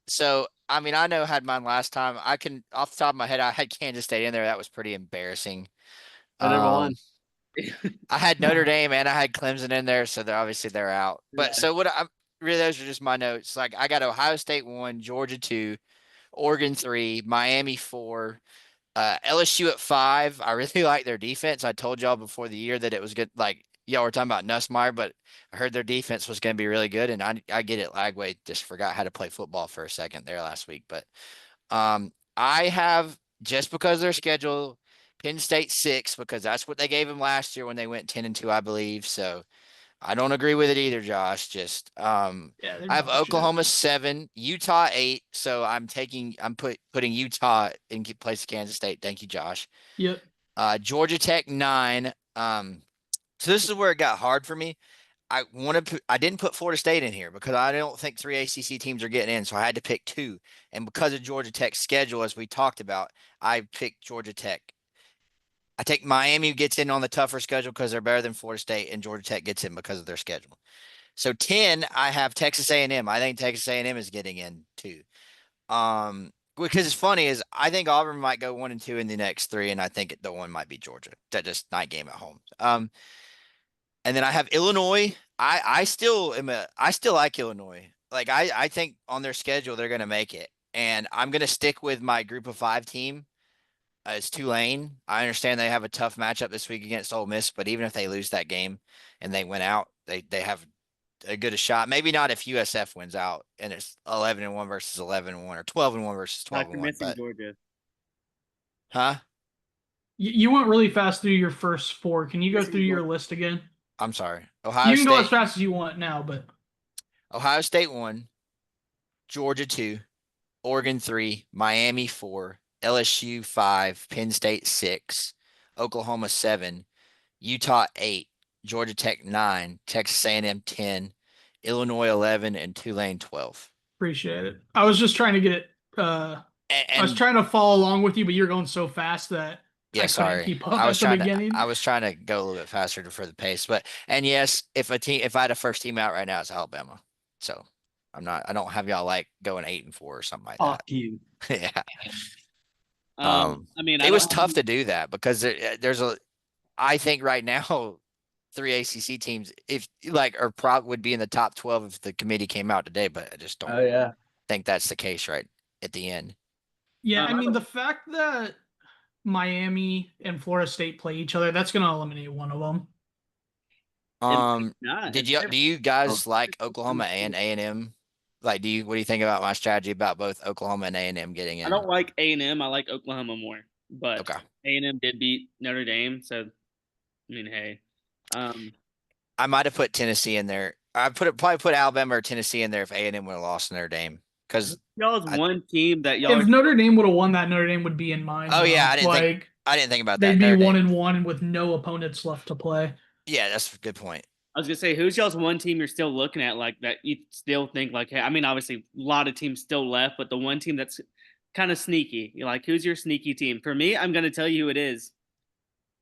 so I mean, I know I had mine last time. I can off the top of my head, I had Kansas State in there. That was pretty embarrassing. I never won. I had Notre Dame and I had Clemson in there, so they're out. But Yeah. so what I really those are just my notes. Like I got Ohio State 1, Georgia 2, Oregon 3, Miami 4, LSU at 5. I really like their defense. I told y'all before the year that it was good. Like y'all were talking about Nussmeier, but I heard their defense was going to be really good. And I get it. Lagway just forgot how to play football for a second there last week. But I have, just because of their schedule, Penn State 6, because that's what they gave them last year when they went 10-2, I believe. So I don't agree with it either, Josh. Just Yeah, they're I have dog shit. Oklahoma 7, Utah 8. So I'm putting Utah in place of Kansas State. Thank you, Josh. Yep. Georgia Tech 9. So this is where it got hard for me. I didn't put Florida State in here because I don't think 3 ACC teams are getting in, so I had to pick 2. And because of Georgia Tech's schedule, as we talked about, I picked Georgia Tech. I take Miami gets in on the tougher schedule because they're better than Florida State, and Georgia Tech gets in because of their schedule. So 10, I have Texas A&M. I think Texas A&M is getting in too. Because it's funny is I think Auburn might go 1-2 in the next 3, and I think the one might be Georgia. That just night game at home. And then I have Illinois. I still like Illinois. Like I think on their schedule they're gonna make it. And I'm gonna stick with my group of 5 team. It's Tulane. I understand they have a tough matchup this week against Ole Miss, but even if they lose that game and they win out, they have a good a shot. Maybe not if USF wins out and it's 11-1 versus 11-1 or 12-1 versus You're 12-1. missing But Georgia. huh? You went really fast through your first 4. Can you go Missing through your Georgia. list again? I'm sorry. You can go as fast as you want now, but Ohio State 1, Georgia 2, Oregon 3, Miami 4, LSU 5, Penn State 6, Oklahoma 7, Utah 8, Georgia Tech 9, Texas A&M 10, Illinois 11, and Tulane 12. appreciate it. I was just trying to get it. I was And trying to follow along with you, but you're going so fast that yeah, I couldn't sorry. keep up at the beginning. I was trying to go a little bit faster for the pace. But and yes, if I had a first team out right now, it's Alabama. So I don't have y'all like going 8-4 or something like that. Fuck you. Yeah. I mean, It was tough to do that because I think right now 3 ACC teams would be in the top 12 if the committee came out today, but I just Oh don't yeah. think that's the case right at the end. Yeah, I mean, don't- the fact that Miami and Florida State play each other, that's going to eliminate one of them. Not. Do you guys like Oklahoma and A&M? Like, what do you think about my strategy about both Oklahoma and A&M getting in? I don't like A&M. I like Oklahoma more, but Okay. A&M did beat Notre Dame, so I mean, hey, I might have put Tennessee in there. I probably put Alabama or Tennessee in there if A&M would have lost Notre Dame. Because y'all's one team that y'all. If Notre Dame would have won that, Notre Dame would be in mine. Oh, yeah, though. I didn't think about that. They'd be Notre Dame. 1-1 with no opponents left to play. Yeah, that's a good point. I was gonna say, who's y'all's one team you're still looking at like that? You still think like, hey, I mean, obviously a lot of teams still left, but the one team that's kind of sneaky. You're like, who's your sneaky team? For me, I'm gonna tell you who it is.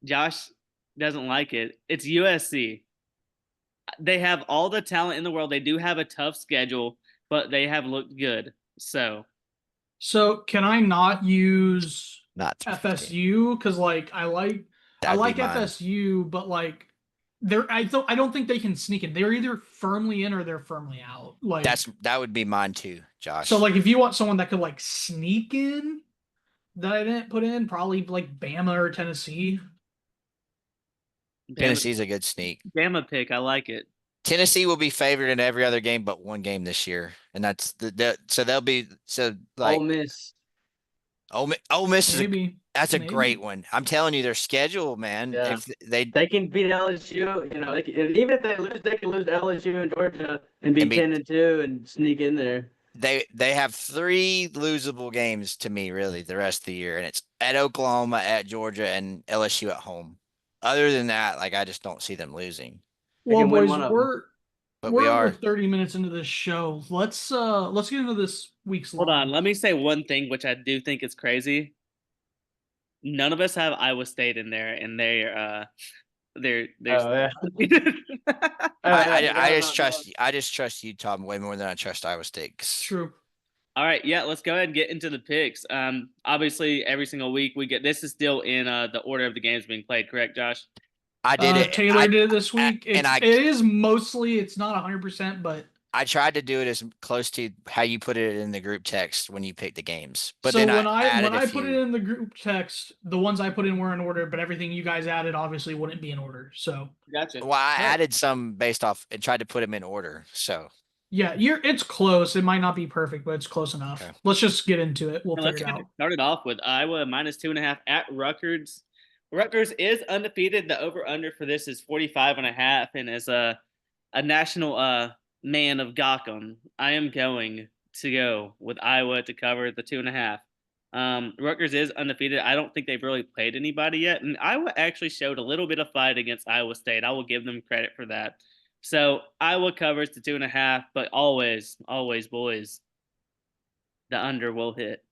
Josh doesn't like it. It's USC. They have all the talent in the world. They do have a tough schedule, but they have looked good. So can I not use Not FSU? Because I like FSU, but I don't think they can sneak in. They're either firmly in or they're firmly out. That would be mine too, Josh. So if you want someone that could sneak in that I didn't put in, probably Bama or Tennessee. Tennessee's a good sneak. Bama pick, I like it. Tennessee will be favored in every other game but one game this year, and that's so they'll be Ole Miss. Ole Miss Maybe. That's a great one. I'm telling you, their schedule, man. Yeah. If they can beat LSU, even if they lose, they can lose to LSU and Georgia and be 10-2 and sneak in there. They have 3 losable games to me, really, the rest of the year, and it's at Oklahoma, at Georgia, and LSU at home. Other than that, I just don't see them losing. Well, boys, we're over 30 minutes into this show. Let's get into this week's. Hold on, let me say one thing, which I do think is crazy. None of us have Iowa State in there, and they're. Oh, yeah. I just trust Utah way more than I trust Iowa State. True. All right, yeah, let's go ahead and get into the picks. Obviously, every single week we get this is still in the order of the games being played, correct, I did it. Taylor did it this week. It is mostly, it's not 100%, but I tried to do it as close to how you put it in the group text when you pick the games, but So then I when added a I put it few. in the group text, the ones I put in were in order, but everything you guys added obviously wouldn't be in order. So Gotcha. Well, I All right. added some based off and tried to put them in order. So yeah, it's close. It might not be perfect, but it's close enough. okay. Let's just get into it. We'll Now, figure let's it get it out. started off with Iowa -2.5 at Rutgers. Rutgers is undefeated. The over/under for this is 45.5, and as a national man of Gotham, I am going to go with Iowa to cover the 2.5. Rutgers is undefeated. I don't think they've really played anybody yet, and Iowa actually showed a little bit of fight against Iowa State. I will give them credit for that. So Iowa covers the 2.5, but always, always, boys, the under will hit.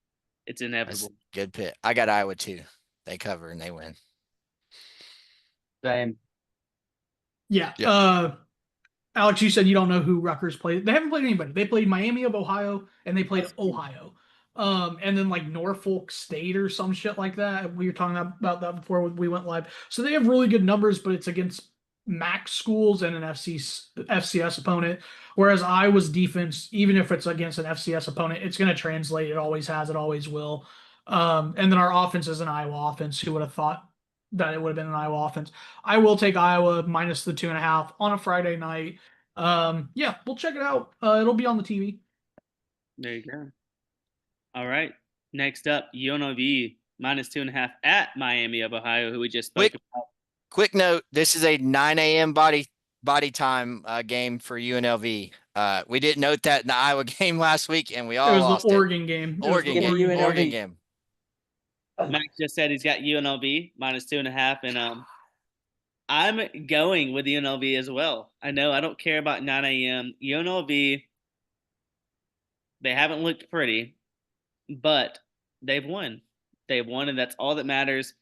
It's That's inevitable. good pick. I got Iowa too. They cover and they win. Same. Yeah. Yeah. Alex, you said you don't know who Rutgers played. They haven't played anybody. They played Miami of Ohio and they played Ohio. And then like Norfolk State or some shit like that. We were talking about that before we went live. So they have really good numbers, but it's against MAC schools and an FCS opponent. Whereas Iowa's defense, even if it's against an FCS opponent, it's going to translate. It always has. It always will. And then our offense is an Iowa offense. Who would have thought that it would have been an Iowa offense? I will take Iowa minus the 2.5 on a Friday night. Yeah, we'll check it out. It'll be on the TV. There you go. All right. Next up, UNLV -2.5 at Miami of Ohio, who we just spoke about. Quick note: this is a 9 a.m. body time game for UNLV. We didn't note that in the Iowa game last week, and we It all was the lost it. Oregon game. Oregon game. UNLV. Oregon game. Max just said he's got UNLV -2.5, and I'm going with UNLV as well. I know I don't care about 9 a.m. UNLV, they haven't looked pretty, but they've won. They've won, and that's all that matters.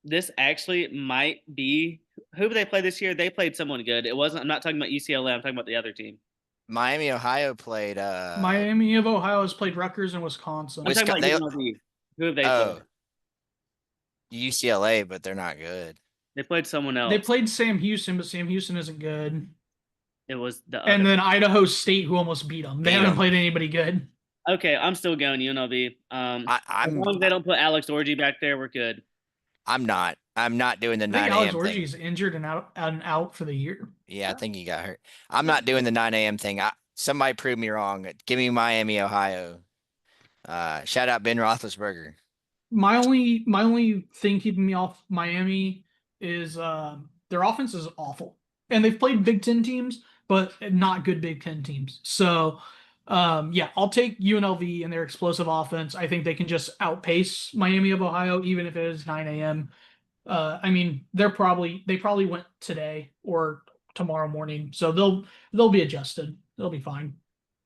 This actually might be who did they play this year? They played someone good. It wasn't. I'm not talking about UCLA. I'm talking about the other team. Miami, Ohio played. Miami of Ohio has played Rutgers and Wisconsin. I'm talking about They- UNLV. Who have they Oh, played? UCLA, but they're not good. They played someone else. They played Sam Houston, but Sam Houston isn't good. It was the And other. then Idaho State, who almost beat them. They Beat haven't 'em. played anybody good. Okay, I'm still going UNLV. As I'm long as they don't put Alex Orgy back there, we're good. I'm not. I'm not doing the I 9 think Alex a.m. Orji thing. is injured and out for the year. Yeah, I think he got hurt. I'm not doing the 9 a.m. thing. Somebody prove me wrong. Give me Miami, Ohio. Shout out Ben Roethlisberger. My only thing keeping me off Miami is their offense is awful, and they've played Big Ten teams, but not good Big Ten teams. So, yeah, I'll take UNLV and their explosive offense. I think they can just outpace Miami of Ohio, even if it is 9 a.m. I mean, they probably went today or tomorrow morning, so they'll be adjusted. They'll be fine.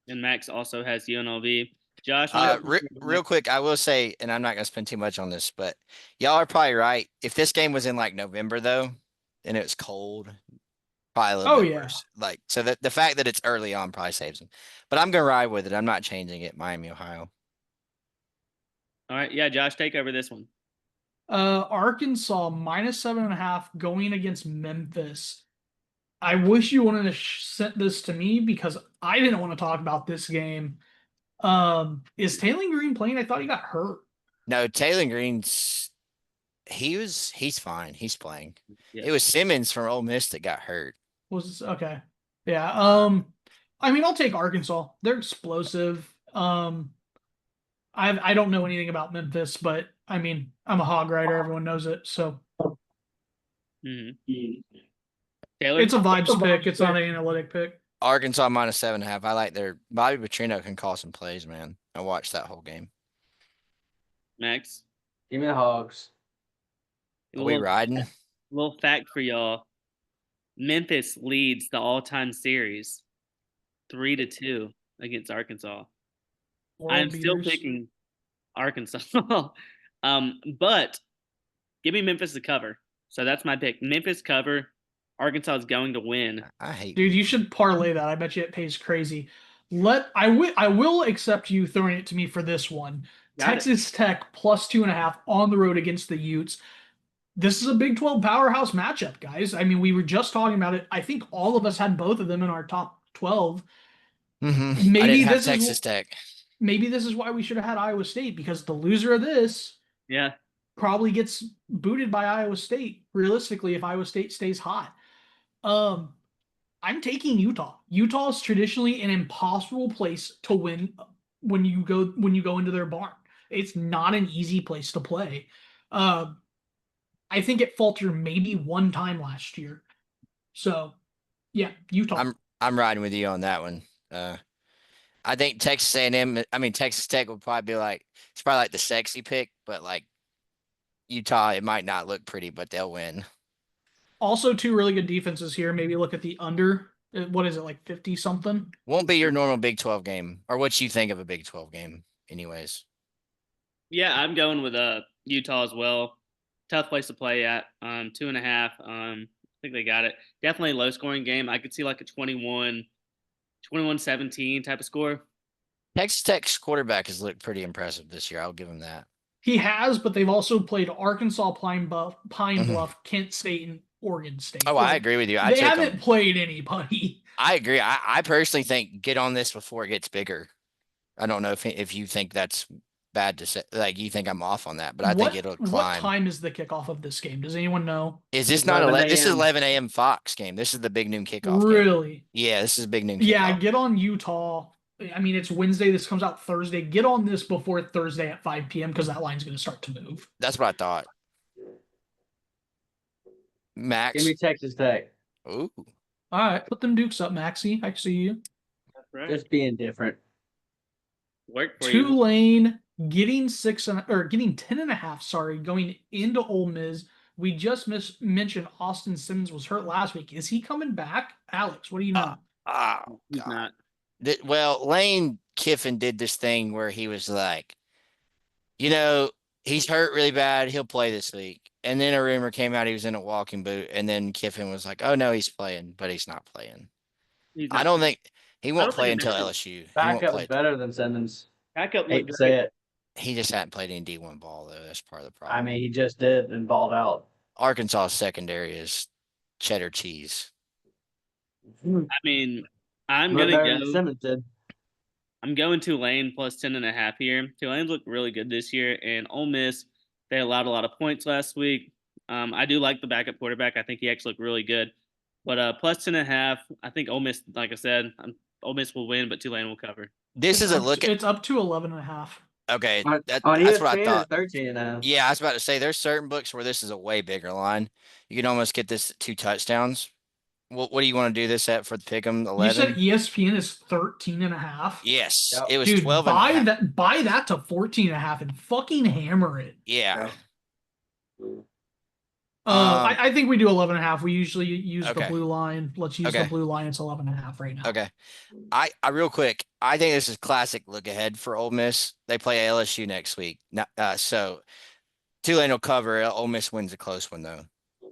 And Max also has UNLV. Josh, Real quick, I will say, and I'm not going to spend too much on this, but y'all are probably right. If this game was in like November though, and it was cold, probably a little bit worse. Like, so the fact that it's early on probably saves them. But I'm going to ride with it. I'm not changing it. Miami, Ohio. All right, yeah, Josh, take over this one. Arkansas -7.5 going against Memphis. I wish you wouldn't have sent this to me because I didn't want to talk about this game. Is Taylor Green playing? I thought he got hurt. No, Taylor Green's he's fine. He's playing. Yeah. It was Simmons from Ole Miss that got hurt. Okay. Yeah. I mean, I'll take Arkansas. They're explosive. I don't know anything about Memphis, but I mean, I'm a hog rider. Everyone knows it. So Taylor, it's a vibes pick. It's not an analytic pick. Arkansas -7.5. I like their Bobby Petrino can call some plays, man. I watched that whole game. Max. Give me the Hogs. Are we riding? Little fact for y'all. Memphis leads the all-time series 3-2 against Arkansas. I'm still picking Arkansas. But give me Memphis to cover. So that's my pick. Memphis cover. Arkansas is going to win. I hate Dude, you should parlay that. I bet you it pays crazy. I will accept you throwing it to me for this one. Texas Tech +2.5 on the road against the Utes. This is a Big 12 powerhouse matchup, guys. I mean, we were just talking about it. I think all of us had both of them in our top 12. I Maybe didn't have this Texas is Tech. maybe this is why we should have had Iowa State, because the loser of this Yeah. probably gets booted by Iowa State. Realistically, if Iowa State stays hot, I'm taking Utah. Utah is traditionally an impossible place to win when you go into their barn. It's not an easy place to play. I think it faltered maybe one time last year. So, yeah, Utah. I'm riding with you on that one. I think Texas A&M. I mean, Texas Tech would probably be like it's probably like the sexy pick, but like Utah, it might not look pretty, but they'll win. Also, two really good defenses here. Maybe look at the under. What is it, like 50 something? Won't be your normal Big 12 game, or what you think of a Big 12 game, anyways. Yeah, I'm going with Utah as well. Tough place to play at. 2.5. I think they got it. Definitely a low scoring game. I could see like a 21-17 type of score. Texas Tech's quarterback has looked pretty impressive this year. I'll give him that. He has, but they've also played Arkansas, Pine Mhm. Bluff, Kent State, and Oregon State. Oh, I agree with you. They haven't played anybody. I agree. I personally think get on this before it gets bigger. I don't know if you think that's bad to say. Like you think I'm off on that, but I think it'll What climb. time is the kickoff of this game? Does anyone know? Is this not 11? This is 11 a.m. Fox game. This is the big noon kickoff game. Really? Yeah, this is a big noon kickoff. Yeah, get on Utah. I mean, it's Wednesday. This comes out Thursday. Get on this before Thursday at 5 p.m. because that line's going to start to move. That's what I thought. Max. Give me Texas Tech. Ooh. All right, put them Dukes up, Maxie. I see you. That's right. Just being different. Work for you. Tulane getting 10.5. Sorry, going into Ole Miss. We just mentioned Austin Simmons was hurt last week. Is he coming back? Alex, what do you know? He's God. not. Well, Lane Kiffin did this thing where he was like, he's hurt really bad. He'll play this week. And then a rumor came out he was in a walking boot. And then Kiffin was like, oh, no, he's playing, but he's not playing. I don't think he won't play until LSU. Backup is better than Simmons. Backup Hate looked to great. say it. He just hadn't played any D1 ball, though. That's part of the problem. I mean, he just did and balled out. Arkansas secondary is cheddar cheese. I mean, I'm Look gonna better than go. Simmons did. I'm going Tulane plus 10.5 here. Tulane's looked really good this year, and Ole Miss, they allowed a lot of points last week. I do like the backup quarterback. I think he actually looked really good. But plus 10.5, I think Ole Miss, like I said, Ole Miss will win, but Tulane will cover. This is a look at. It's up to 11.5. Okay, On that's ESPN, what I thought. 13 now. Yeah, I was about to say there's certain books where this is a way bigger line. You can almost get this at 2 touchdowns. What do you want to do this at for the pick'em? 11? You said ESPN is 13.5. Yes, Yep. it was Dude, 12 buy that to 14.5 and fucking hammer it. Yeah. I think we do 11.5. We usually use Okay. the blue line. Let's use the blue line. It's 11.5 right now. Okay. I real quick, I think this is classic look ahead for Ole Miss. They play LSU next week. So Tulane will cover. Ole Miss wins a close one though. I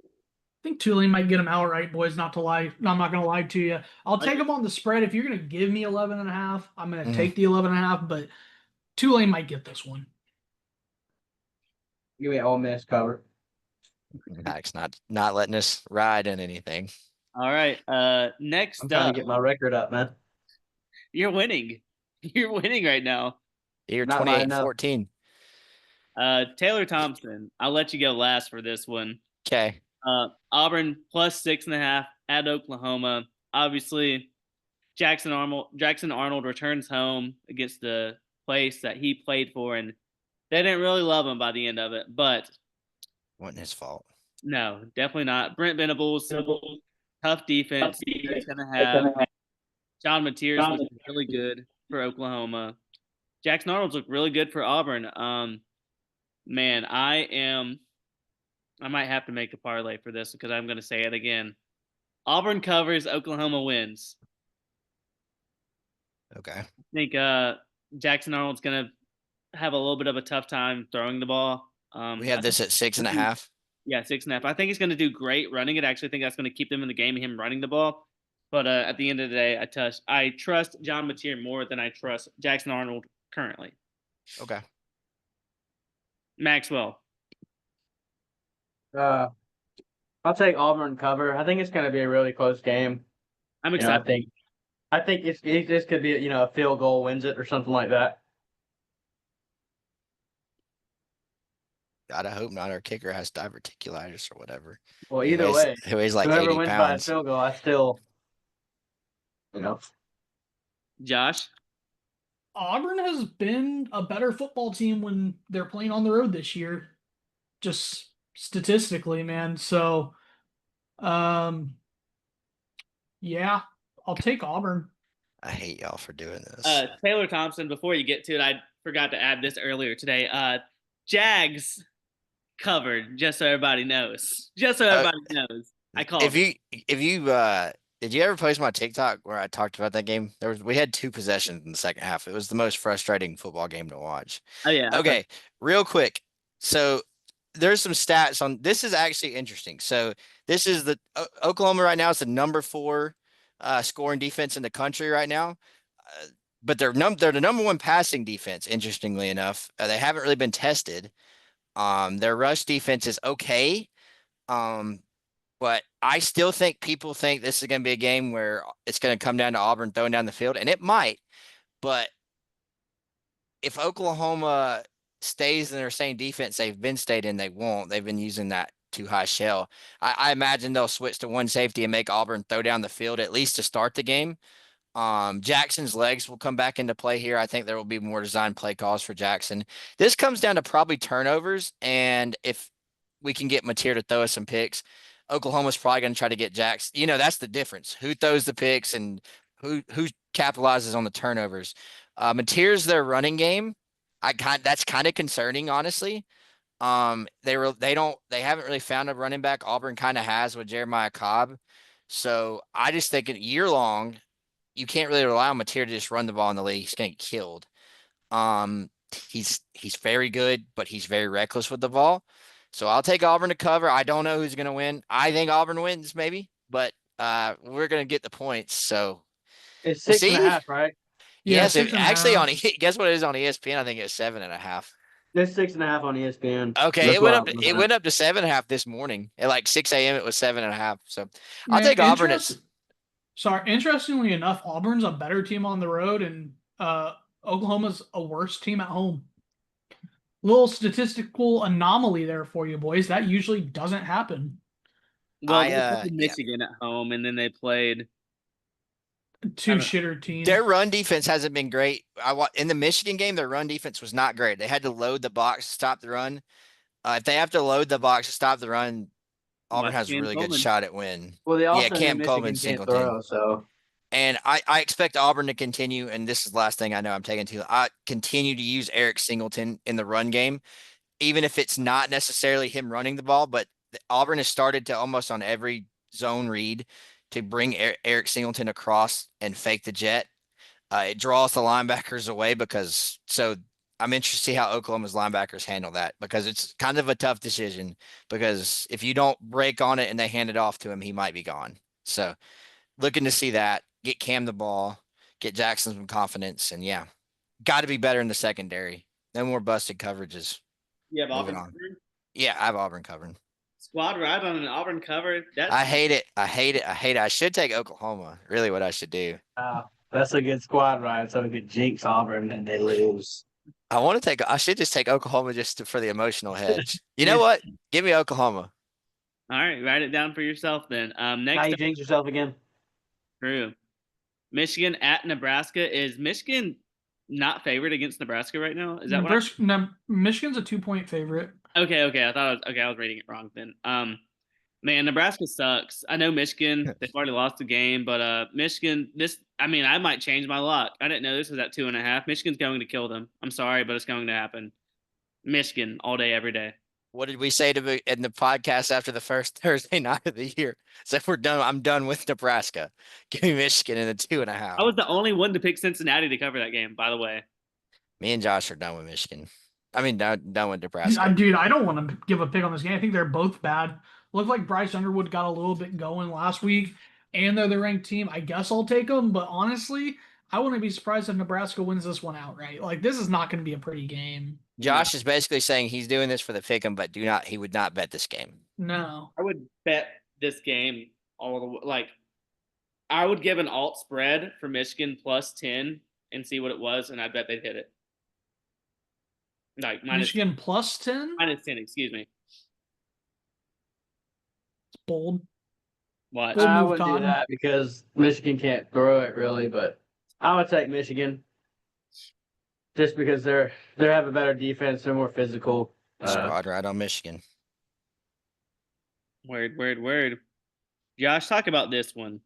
think Tulane might get them outright, boys. Not to lie. I'm not going to lie to you. I'll take them on the spread. If you're going to give me 11.5, I'm going to take the 11.5, but Tulane might get this one. Give me Ole Miss cover. Max not letting us ride in anything. All right. Next I'm trying up, to get my record up, man. you're winning. You're winning right now. You're Not by enough. 28-14. Taylor Thompson. I'll let you go last for this one. Okay. Auburn plus 6.5 at Oklahoma. Obviously, Jackson Arnold returns home against the place that he played for, and they didn't really love him by the end of it. But wasn't his fault. No, definitely not. Brent Venables, tough defense. 6.5. John Mateers was really good for Oklahoma. Jackson Arnold's looked really good for Auburn. Man, I might have to make a parlay for this because I'm going to say it again. Auburn covers, Oklahoma wins. Okay. I think Jackson Arnold's going to have a little bit of a tough time throwing the ball. We have this at 6.5. Yeah, 6.5. I think he's going to do great running it. I actually think that's going to keep them in the game, him running the ball. But at the end of the day, I trust John Mateer more than I trust Jackson Arnold currently. Okay. Maxwell. I'll take Auburn cover. I think it's going to be a really close game. I'm excited. I think this could be a field goal wins it or something like that. God, I hope not. Our kicker has diverticulitis or whatever. Well, He either weighs way, he weighs like whoever 80 wins by a pounds. field goal, I still, you know. Josh? Auburn has been a better football team when they're playing on the road this year, just statistically, man. So, um, yeah, I'll take Auburn. I hate y'all for doing this. Taylor Thompson, before you get to it, I forgot to add this earlier today. Jags covered, just so everybody knows. Just so Uh, everybody knows. I called if you did you ever post my TikTok where I talked about that game? We had 2 possessions in the second half. It was the most frustrating football game to watch. Oh yeah. Okay, real quick. So there's some stats on this is actually interesting. So this is the Oklahoma right now is the number 4 scoring defense in the country right now. But they're the number 1 passing defense, interestingly enough. They haven't really been tested. Their rush defense is okay. But I still think people think this is going to be a game where it's going to come down to Auburn throwing down the field, and it might. But if Oklahoma stays in their same defense they've been stayed in, they won't. They've been using that too high shell. I imagine they'll switch to one safety and make Auburn throw down the field at least to start the game. Jackson's legs will come back into play here. I think there will be more design play calls for Jackson. This comes down to probably turnovers, and if we can get Mateer to throw us some picks, Oklahoma's probably going to try to get Jackson. You know, that's the difference. Who throws the picks and who capitalizes on the turnovers. Mateer's their running game. That's kind of concerning, honestly. They haven't really found a running back. Auburn kind of has with Jeremiah Cobb. So I just think year long, you can't really rely on Mateer to just run the ball in the league. He's going to get killed. He's very good, but he's very reckless with the ball. So I'll take Auburn to cover. I don't know who's going to win. I think Auburn wins, maybe, but we're going to get the points. So It's we'll 6.5, see. right? Yeah, Yes, 6.5. on guess what it is on ESPN? I think it's 7.5. It's 6.5 on ESPN. Okay, That's it what went I up. was It looking went at. up to 7.5 this morning. At like 6 a.m., it was 7.5. So I'll Man, take Auburn. It's interestingly enough, Auburn's a better team on the road, and Oklahoma's a worse team at home. Little statistical anomaly there for you boys. That usually doesn't happen. Well, they played yeah. Michigan at home, and then they played Two shitter teams. Their run defense hasn't been great. In the Michigan game, their run defense was not great. They had to load the box to stop the run. If they have to load the box to stop the run, Auburn has a Cam really good Coleman. shot at win. Well, they Yeah, also knew Cam Coleman, Michigan can't Singleton. throw, so. And I expect Auburn to continue, and this is the last thing I know I'm taking to. I continue to use Eric Singleton in the run game, even if it's not necessarily him running the ball. But Auburn has started to almost on every zone read to bring Eric Singleton across and fake the jet. It draws the linebackers away so I'm interested to see how Oklahoma's linebackers handle that because it's kind of a tough decision because if you don't break on it and they hand it off to him, he might be gone. So looking to see that, get Cam the ball, get Jackson some confidence, and yeah, got to be better in the secondary. No more busted coverages. You have Moving Auburn on. covered? Yeah, I have Auburn covering. Squad ride on an Auburn cover. I hate it. I should take Oklahoma. Really, what I should do. That's a good squad ride, so we could jinx Auburn and they lose. I should just take Oklahoma for the emotional hedge. You know what? Give me Oklahoma. All right, write it down for yourself then. How Next you up, jinx yourself again? True. Michigan at Nebraska. Is Michigan not favored against Nebraska right now? Is that Michigan's a 2-point favorite? Okay. I was reading it wrong then. Man, Nebraska sucks. I know Michigan, they've already lost the game, but Michigan, I might change my luck. I didn't know this was at 2.5. Michigan's going to kill them. I'm sorry, but it's going to happen. Michigan all day, every day. What did we say in the podcast after the first Thursday night of the year? So if we're done, I'm done with Nebraska. Give me Michigan in the 2.5. I was the only one to pick Cincinnati to cover that game, by the way. Me and Josh are done with Michigan. I mean, done with Nebraska. Dude, I don't want to give a pick on this game. I think they're both bad. Looked like Bryce Underwood got a little bit going last week, and they're the ranked team. I guess I'll take them, but honestly, I wouldn't be surprised if Nebraska wins this one outright. Like, this is not going to be a pretty game. Josh is basically saying he's doing this for the pick'em, but he would not bet this game. No. I would bet this game I would give an alt spread for Michigan plus 10 and see what it was, and I bet they'd hit it. Like Michigan plus 10? minus 10, excuse me. It's bold. Watch. Bold I move, wouldn't do Cotton. that because Michigan can't throw it really, but I would take Michigan just because they have a better defense. They're more physical. Squad right on Michigan. Word. Josh, talk about this one.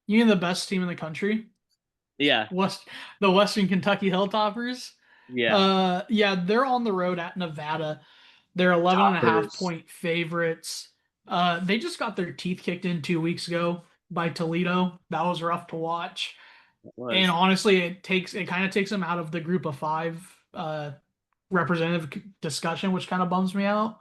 You mean the best team in the country? Yeah. The Western Kentucky Hilltoppers? Yeah. Yeah, they're on the road at Nevada. They're 11.5 Toppers. point favorites. They just got their teeth kicked in 2 weeks ago by Toledo. That was rough to watch. It was. And honestly, it kind of takes them out of the group of 5 representative discussion, which kind of bums me out.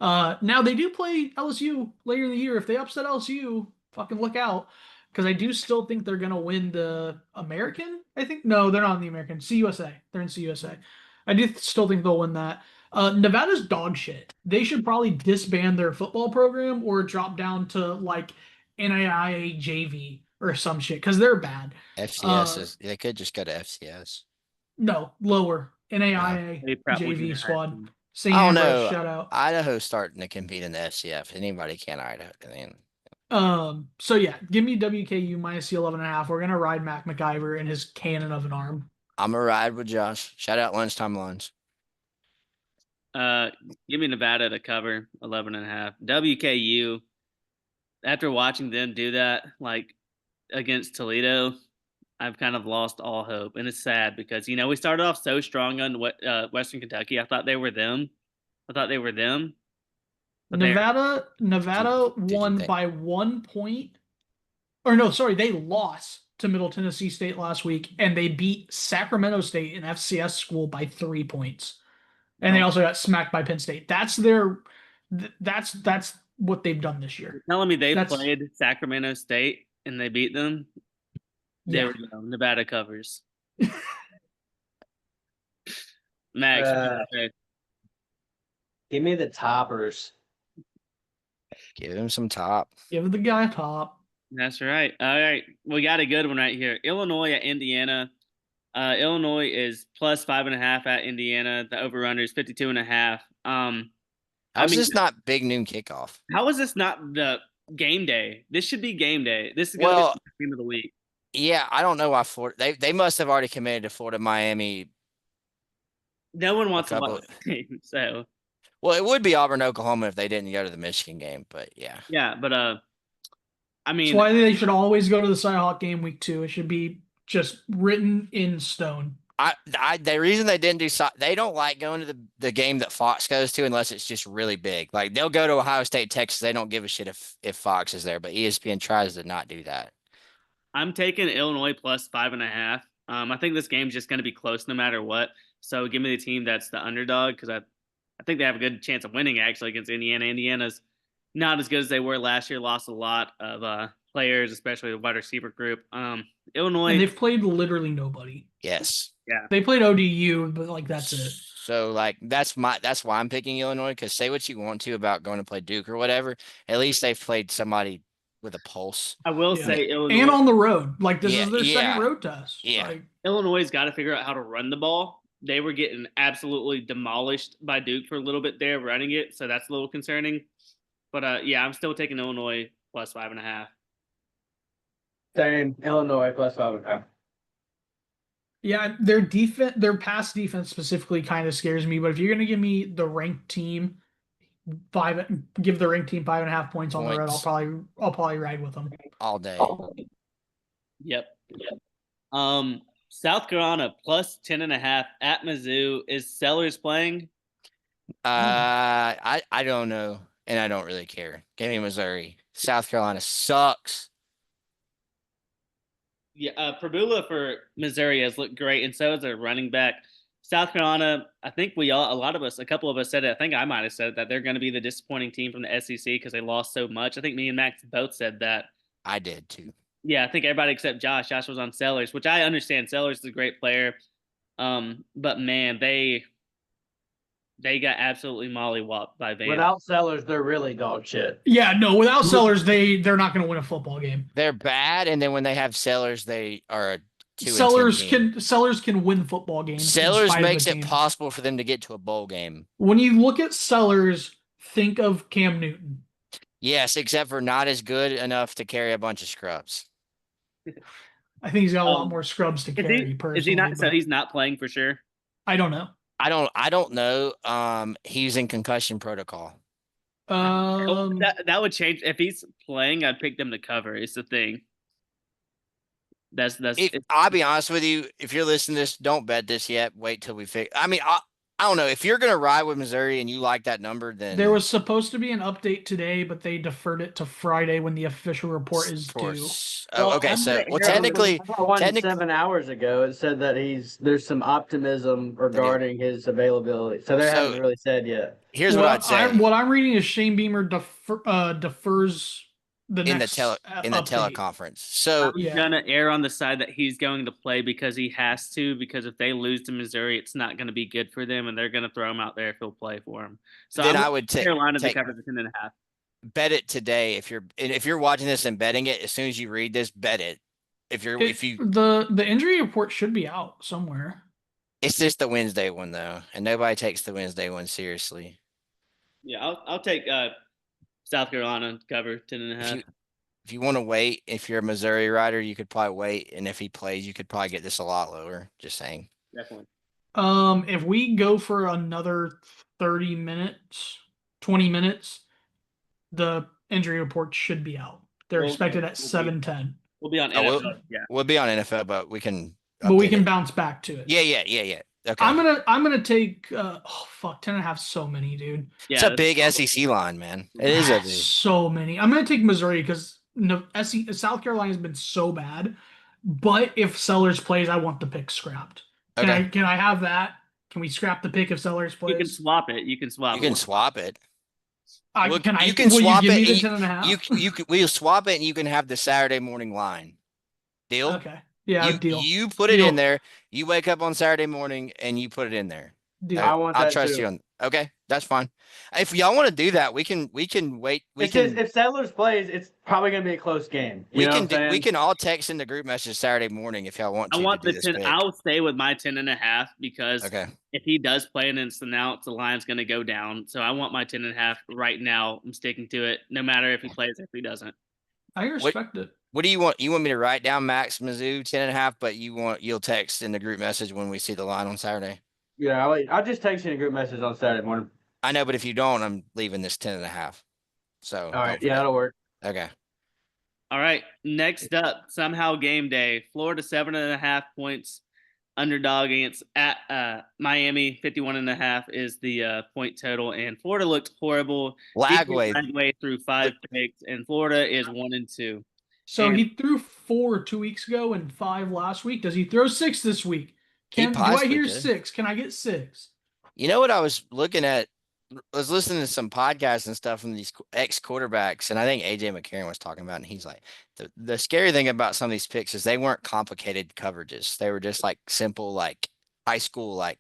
Now they do play LSU later in the year. If they upset LSU, fucking look out. Because I do still think they're gonna win the American. I think no, they're not in the American. CUSA. They're in CUSA. I do still think they'll win that. Nevada's dog shit. They should probably disband their football program or drop down to like NAIA JV or some shit because they're bad. They could just go to FCS. No, lower NAIA They probably would JV be squad. higher. St. I don't Ambrose, know. shout out. Idaho's starting to compete in the FCF. Anybody can Idaho. I mean, So yeah, give me WKU minus the 11.5. We're gonna ride Mac McIver and his cannon of an arm. I'm a ride with Josh. Shout out lunchtime lines. Give me Nevada to cover 11.5. WKU, after watching them do that, like against Toledo, I've kind of lost all hope. And it's sad because, we started off so strong on Western Kentucky. I thought they were them. But Nevada Did you won think- by 1 point. Or no, sorry, they lost to Middle Tennessee State last week, and they beat Sacramento State, an FCS school, by 3 points. And they also got smacked by Penn State. That's what they've done this year. telling me they That's- played Sacramento State and they beat them. There Yeah. we go. Nevada covers. Max, what do you say? Give me the Toppers. Give him some top. Give the guy a top. That's right. All right. We got a good one right here. Illinois at Indiana. Illinois is plus 5.5 at Indiana. The over-under is 52.5. How's this not big noon kickoff? How is this not the game day? This should be game day. This is going to be the game of the week. Yeah, I don't know why Florida. They must have already committed to Florida Miami. No one wants to couple- watch the game, so Well, it would be Auburn, Oklahoma if they didn't go to the Michigan game, but yeah. yeah. But I mean, That's why they should always go to the Cyhawk game week 2. It should be just written in stone. The reason they didn't they don't like going to the game that Fox goes to unless it's just really big. Like they'll go to Ohio State, Texas. They don't give a shit if Fox is there, but ESPN tries to not do that. I'm taking Illinois plus 5.5. I think this game's just going to be close no matter what. So give me the team that's the underdog because I think they have a good chance of winning actually against Indiana. Indiana's not as good as they were last year. Lost a lot of players, especially the wide receiver group. Illinois, And they've played literally nobody. Yes. yeah. They played ODU, but like that's it. So like that's why I'm picking Illinois, because say what you want to about going to play Duke or whatever. At least they've played somebody with a pulse. I will Yeah. say Illinois And on the road. Like this Yeah, is their yeah. second road test. Yeah. Like, Illinois has got to figure out how to run the ball. They were getting absolutely demolished by Duke for a little bit there running it, so that's a little concerning. But yeah, I'm still taking Illinois plus 5.5. Same. Illinois plus 5.5. yeah, their pass defense specifically kind of scares me. But if you're gonna give me the ranked team give the ranked team 5.5 points on the road, I'll probably ride with them. All day. Yep. South Carolina plus 10.5 at Mizzou. Is Sellers playing? I don't know, and I don't really care. Give me Missouri. South Carolina sucks. Yeah, Prbula for Missouri has looked great, and so has their running back. South Carolina, I think a couple of us said it. I think I might have said it, that they're going to be the disappointing team from the SEC because they lost so much. I think me and Max both said that. I did too. Yeah, I think everybody except Josh. Josh was on Sellers, which I understand. Sellers is a great player. But man, they They got absolutely mollywopped by Van. Without Sellers, they're really dog shit. Yeah, no, without Sellers, they're not going to win a football game. They're bad, and then when they have Sellers, they are a 2-10 team. Sellers can win football games. Sellers makes it team. possible for them to get to a bowl game. When you look at Sellers, think of Cam Newton. Yes, except for not as good enough to carry a bunch of scrubs. I think he's got a lot more scrubs to carry. Personally, is he not? So he's not playing for sure. I don't know. I don't know. He's in concussion protocol. That would change if he's playing. I'd pick them to cover. It's the thing. I'll be honest with you. If you're listening to this, don't bet this yet. Wait till we fix. I mean, I don't know. If you're gonna ride with Missouri and you like that number, then there was supposed to be an update today, but they deferred it to Friday when the official report is due. Oh, okay. So, technically, 7 hours ago, it said that there's some optimism regarding his availability. So they haven't really said yet. Here's what I'd say. What I'm reading is Shane Beamer defers in the teleconference. So I'm gonna err on the side that he's going to play because he has to. Because if they lose to Missouri, it's not going to be good for them, and they're going to throw him out there if he'll play for him. So then I would take Carolina to cover the 10.5. Bet it today if you're watching this and betting it. As soon as you read this, bet it. The injury report should be out somewhere. It's just the Wednesday one though, and nobody takes the Wednesday one seriously. Yeah, I'll take South Carolina cover 10.5. If you want to wait, if you're a Missouri rider, you could probably wait, and if he plays, you could probably get this a lot lower. Just saying. Definitely. If we go for another 30 minutes, 20 minutes, the injury report should be out. They're expected at 7:10. We'll be on NFL. We'll be on NFL, but we can. But we can bounce back to it. Yeah. Okay. I'm gonna take 10.5. So many, dude. Yeah, it's a big SEC line, man. It is a big. So many. I'm gonna take Missouri because South Carolina has been so bad. But if Sellers plays, I want the pick scrapped. Can I have that? Can we scrap the pick if Sellers plays? You can swap it. You can swap it. Will you swap it and you can have the Saturday morning line. Deal? Okay. Yeah, deal. You put it in there. You wake up on Saturday morning and you put it in there. Deal. I'll trust you on. Okay, that's fine. If y'all want to do that, we can wait. If Settlers plays, it's probably gonna be a close game. We can all text in the group message Saturday morning if y'all want to. I want the 10. I'll stay with my 10.5 because if he does play and it's announced, the line's gonna go down. So I want my 10.5 right now. I'm sticking to it, no matter if he plays or if he doesn't. I respect it. What do you want? You want me to write down Max Mizzou 10.5, but you'll text in the group message when we see the line on Saturday? Yeah, I'll just text you a group message on Saturday morning. I know, but if you don't, I'm leaving this 10.5. So all right, yeah, that'll work. Okay. All right. Next up, somehow game day. Florida 7.5 points underdog against at Miami. 51.5 is the point total, and Florida looked horrible. Lagway through 5 picks, and Florida is 1-2. So he threw 4 2 weeks ago and 5 last week. Does he throw 6 this week? Do I hear 6? Can I get 6? You know what I was looking at? I was listening to some podcasts and stuff from these ex-quarterbacks, and I think AJ McCarron was talking about, and he's like, the scary thing about some of these picks is they weren't complicated coverages. They were just like simple, like high school, like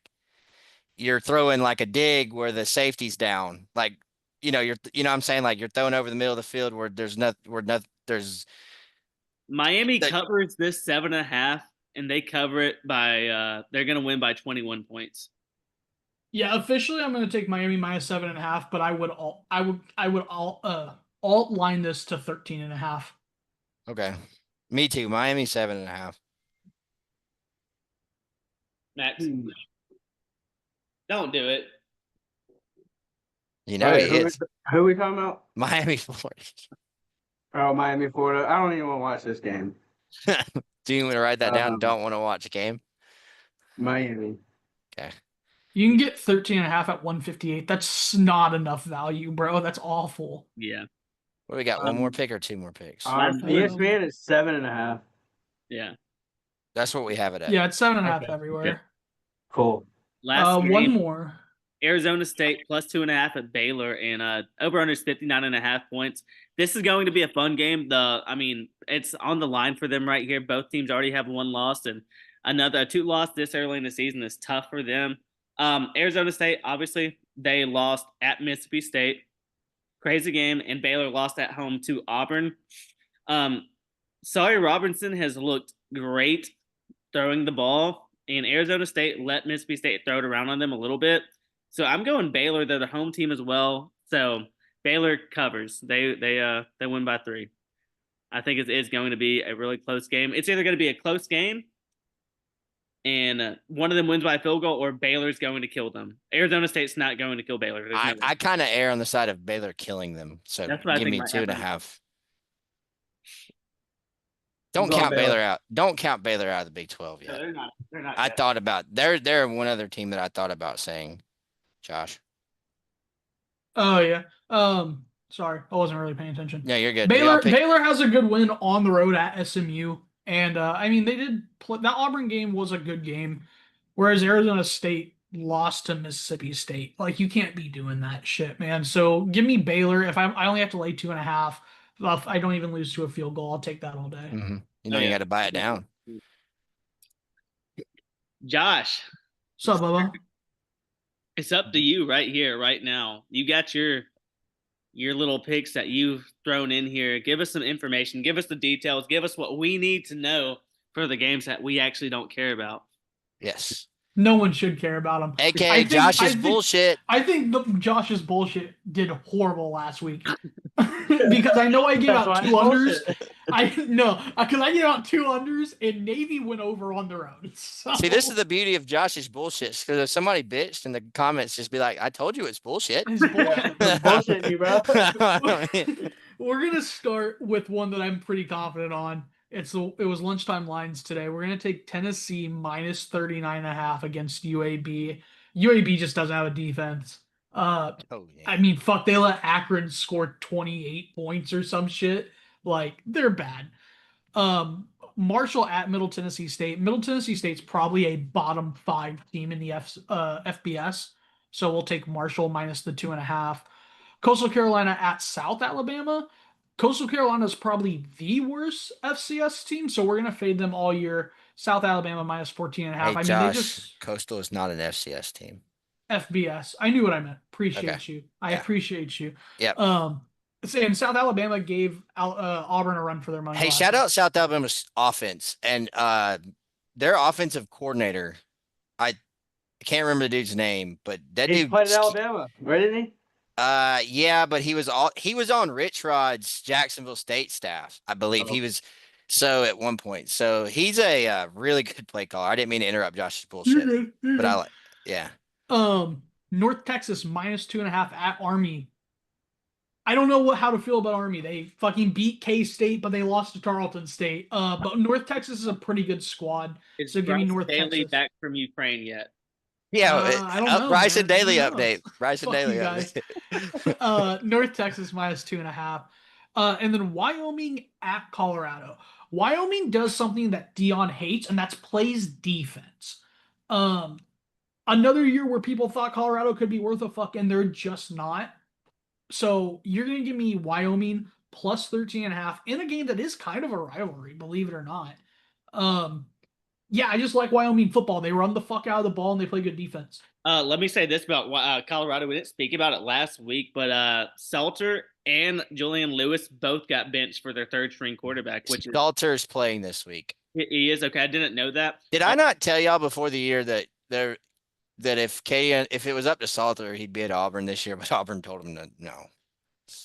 you're throwing like a dig where the safety's down, like what I'm saying, like you're throwing over the middle of the field where there's Miami covers this 7.5. And they cover it by they're gonna win by 21 points. Yeah, officially I'm gonna take Miami minus 7.5, but I would alt line this to 13.5. Okay. Me too. Miami 7.5. Max. Don't do it. You know he is. Who are we talking about? Miami, Florida. Oh, Miami, Florida. I don't even want to watch this game. Do you want to write that down? Don't want to watch a game? Miami. Okay. You can get 13.5 at 158. That's not enough value, bro. That's awful. Yeah. What we got? One more pick or 2 more picks? ESPN is 7.5. Yeah. That's what we have it at. Yeah, it's 7.5 everywhere. Yeah. Cool. Last one more. Arizona State plus 2.5 at Baylor, and over under is 59.5 points. This is going to be a fun game. It's on the line for them right here. Both teams already have 1 loss, and 2 loss this early in the season is tough for them. Arizona State, obviously, they lost at Mississippi State. Crazy game, and Baylor lost at home to Auburn. Sawyer Robinson has looked great throwing the ball, and Arizona State let Mississippi State throw it around on them a little bit. So I'm going Baylor. They're the home team as well. So Baylor covers. They win by 3. I think it is going to be a really close game. It's either going to be a close game and one of them wins by a field goal, or Baylor's going to kill them. Arizona State's not going to kill Baylor. I kind of err on the side of Baylor killing them. So give me 2.5. Don't count Baylor out. Don't count Baylor out of the Big 12 yet. No, they're not. They're not. I thought about they're one other team that I thought about saying, Josh. Oh yeah. Sorry, I wasn't really paying attention. Yeah, you're good. Baylor has a good win on the road at SMU, and I mean they did play, that Auburn game was a good game, whereas Arizona State lost to Mississippi State. Like you can't be doing that shit, man. So give me Baylor. If I only have to lay 2.5, if I don't even lose to a field goal, I'll take that all day. Mm-hmm. You got to buy it down. Josh, what's up, Bubba? It's up to you right here, right now. You got your little picks that you've thrown in here. Give us some information. Give us the details. Give us what we need to know for the games that we actually don't care about. Yes. No one should care about them. AKA Josh's bullshit. I think Josh's bullshit did horrible last week. Because I know I gave out 2 unders. Because I gave out 2 unders and Navy went over on their own. So. See, this is the beauty of Josh's bullshit. Because if somebody bitched in the comments, just be like, "I told you it's bullshit." It's bullshit. Bullshit, you bro. We're gonna start with one that I'm pretty confident on. It was lunchtime lines today. We're gonna take Tennessee minus 39.5 against UAB. UAB just doesn't have a defense. I mean, fuck, they let Akron score 28 points or some shit. Like, they're bad. Marshall at Middle Tennessee State. Middle Tennessee State's probably a bottom 5 team in the FBS. So we'll take Marshall minus the 2.5. Coastal Carolina at South Alabama. Coastal Carolina is probably the worst FCS team, so we're going to fade them all year. South Alabama minus 14.5. Hey, Josh, Coastal is not an FCS team. FBS. I knew what I meant. Appreciate you. I appreciate you. Yep. And South Alabama gave Auburn a run for their money. Hey, shout out South Alabama's offense and their offensive coordinator. I can't remember the dude's name, but that dude played in Alabama, right? Didn't he? Yeah, but he was on Rich Rod's Jacksonville State staff, I believe. He was at one point. So he's a really good play caller. I didn't mean to interrupt Josh's bullshit, but I like, yeah. North Texas minus 2.5 at Army. I don't know how to feel about Army. They fucking beat K-State, but they lost to Tarleton State. But North Texas is a pretty good squad. Is so give me North Daly Texas. Back from Ukraine yet? Yeah, I don't know, Bryson man. Daly update. Bryson Daly update. North Texas minus 2.5. And then Wyoming at Colorado. Wyoming does something that Dion hates, and that's plays defense. Another year where people thought Colorado could be worth a fuck, and they're just not. So you're going to give me Wyoming plus 13.5 in a game that is kind of a rivalry, believe it or not. Yeah, I just like Wyoming football. They run the fuck out of the ball and they play good defense. Let me say this about Colorado. We didn't speak about it last week, but Salter and Julian Lewis both got benched for their 3rd-string quarterback. Which Salter's playing this week. He is? Okay, I didn't know that. Did I not tell y'all before the year that if it was up to Salter, he'd be at Auburn this year, but Auburn told him no.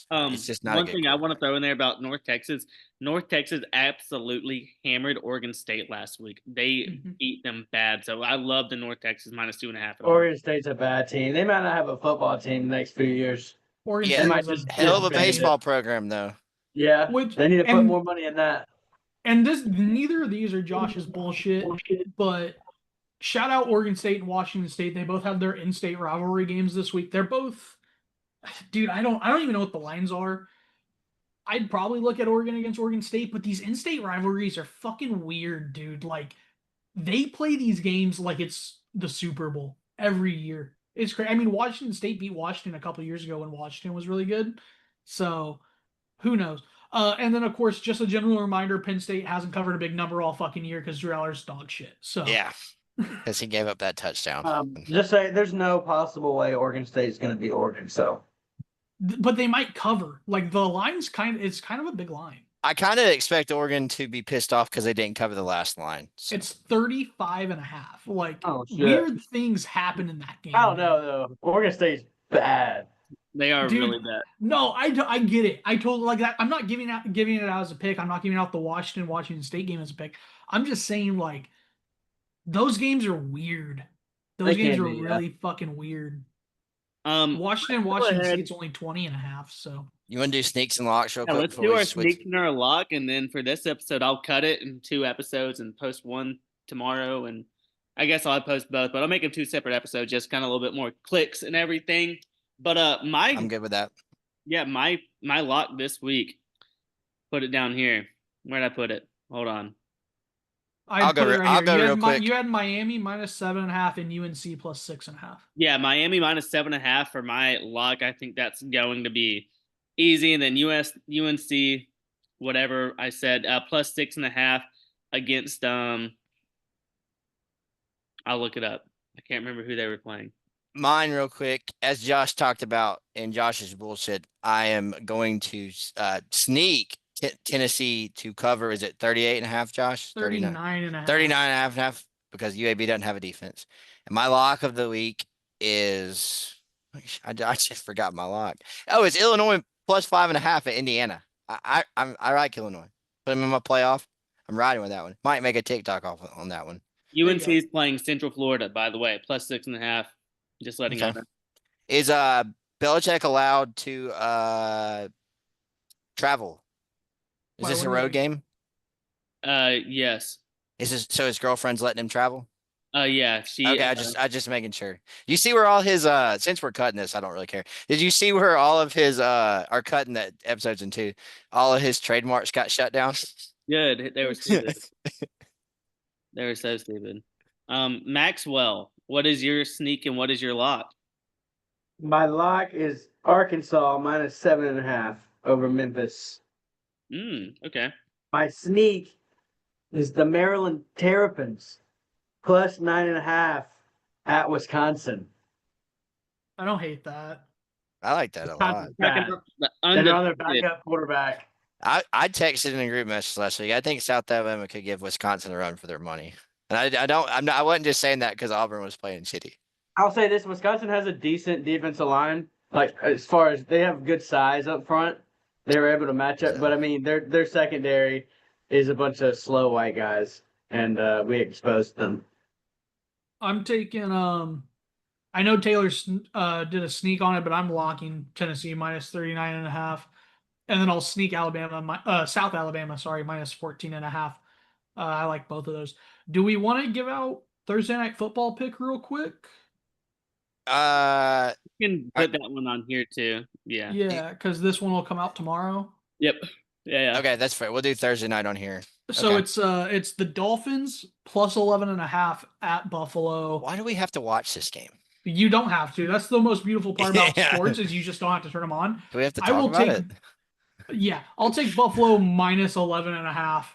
It's just not one thing I want to throw in there about North Texas. North Texas absolutely hammered Oregon State last week. They beat them bad. So I love the North Texas minus 2.5. Oregon State's a bad team. They might not have a football team the next few years. Oregon State might just hell of a baseball program though. Yeah, they need to put more money in that. And neither of these are Josh's bullshit, but shout out Oregon State and Washington State. They both had their in-state rivalry games this week. They're both, dude. I don't even know what the lines are. I'd probably look at Oregon against Oregon State, but these in-state rivalries are fucking weird, dude. Like they play these games like it's the Super Bowl every year. It's crazy. I mean, Washington State beat Washington a couple of years ago when Washington was really good. So who knows? And then, of course, just a general reminder, Penn State hasn't covered a big number all fucking year because Drew Aller's dog shit. So yeah. because he gave up that touchdown. Just say there's no possible way Oregon State's going to beat Oregon. So, But they might cover. Like the line's it's kind of a big line. I kind of expect Oregon to be pissed off because they didn't cover the last line. So. It's 35.5. Like Oh, shit. weird things happen in that game. I don't know though. Oregon State's bad. They are Dude, really bad. No, I get it. I totally like that. I'm not giving it out as a pick. I'm not giving out the Washington State game as a pick. I'm just saying like those games are weird. Those They games can are be, yeah. really fucking weird. Go Washington ahead. State's only 20.5. So You want to do sneaks and locks real Yeah, quick let's before do we our switch? sneak and our lock, and then for this episode, I'll cut it in 2 episodes and post one tomorrow. And I guess I'll post both, but I'll make them 2 separate episodes, just kind of a little bit more clicks and everything. But I'm good with that. yeah, my lock this week. Put it down here. Where'd I put it? Hold on. I'll go real quick. You had Miami -7.5 and UNC +6.5. Yeah, Miami -7.5 for my lock. I think that's going to be easy. And then UNC, whatever I said, +6.5 against I'll look it up. I can't remember who they were playing. Mine real quick, as Josh talked about in Josh's bullshit, I am going to sneak Tennessee to cover. Is it 38.5, Josh? 39.5. 39.5 because UAB doesn't have a defense. And my lock of the week is I just forgot my lock. Oh, it's Illinois +5.5 at Indiana. I like Illinois. Put them in my playoff. I'm riding with that one. Might make a TikTok off on that one. UNC is playing Central Florida, by the way, +6.5. Just letting you know. Is Belichick allowed to travel? Is this a road game? Yes. Is this so his girlfriend's letting him travel? Yeah. She. Okay, I just making sure. You see where all his since we're cutting this, I don't really care. Did you see where all of his are cutting that episodes in 2? All of his trademarks got shut down. Good. They were stupid. They were so stupid. Maxwell, what is your sneak and what is your lock? My lock is Arkansas -7.5 over Memphis. Okay. My sneak is the Maryland Terrapins +9.5 at Wisconsin. I don't hate that. I like that a lot. The And they're on their backup quarterback. I texted in a group message last week. I think South Alabama could give Wisconsin a run for their money. And I wasn't just saying that because Auburn was playing shitty. I'll say this: Wisconsin has a decent defensive line. Like as far as they have good size up front, they were able to match up. But I mean, their secondary is a bunch of slow white guys, and we exposed them. I'm taking I know Taylor did a sneak on it, but I'm locking Tennessee -39.5, and then I'll sneak South Alabama, sorry, -14.5. I like both of those. Do we want to give out Thursday Night Football pick real quick? You can put that one on here too. Yeah. Yeah, because this one will come out tomorrow. Yep. Yeah. Okay, that's fair. We'll do Thursday night on here. So Okay. it's the Dolphins +11.5 at Buffalo. Why do we have to watch this game? You don't have to. That's the most beautiful part about Yeah. sports is you just don't have to turn them on. Do we have to I talk will about take- it? Yeah, I'll take Buffalo -11.5.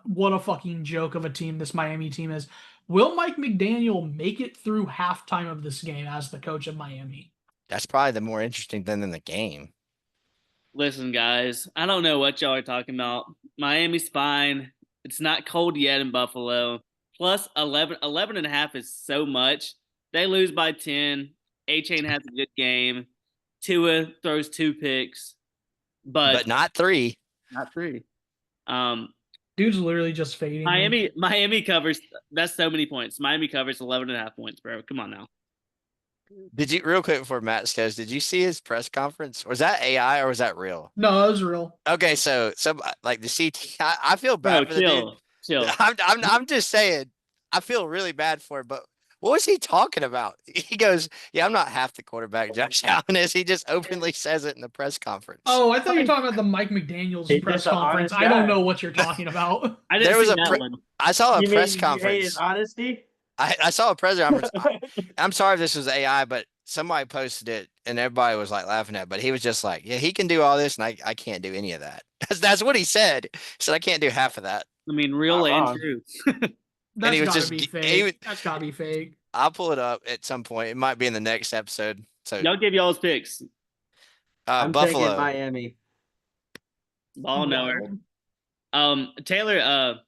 What a fucking joke of a team this Miami team is. Will Mike McDaniel make it through halftime of this game as the coach of Miami? That's probably the more interesting thing than the game. Listen, guys, I don't know what y'all are talking about. Miami's fine. It's not cold yet in Buffalo. Plus 11.5 is so much. They lose by 10. A-Chain has a good game. Tua throws 2 picks. But not 3. Not 3. Dude's literally just fading. Miami covers. That's so many points. Miami covers 11.5 points, bro. Come on now. Did you, real quick before Matt goes, did you see his press conference? Was that AI or was that real? No, it was real. Okay, so like the CT, I feel bad for the dude. Chill. I'm just saying, I feel really bad for him, but what was he talking about? He goes, yeah, I'm not half the quarterback Josh Allen is. He just openly says it in the press conference. Oh, I thought you were talking about the Mike McDaniel's press conference. I don't know what you're talking about. I didn't see that one. I saw a You press mean conference. You hate his honesty? I saw a press conference. I'm sorry if this was AI, but somebody posted it and everybody was like laughing at it. But he was just like, yeah, he can do all this and I can't do any of that. That's what he said. He said, I can't do half of that. I mean, real and true. That's he was gotta just be he fake. was, That's gotta be fake. I'll pull it up at some point. It might be in the next episode. So Y'all give y'all's picks. I'm taking Buffalo. Miami. Ball nowhere. Wild. Taylor,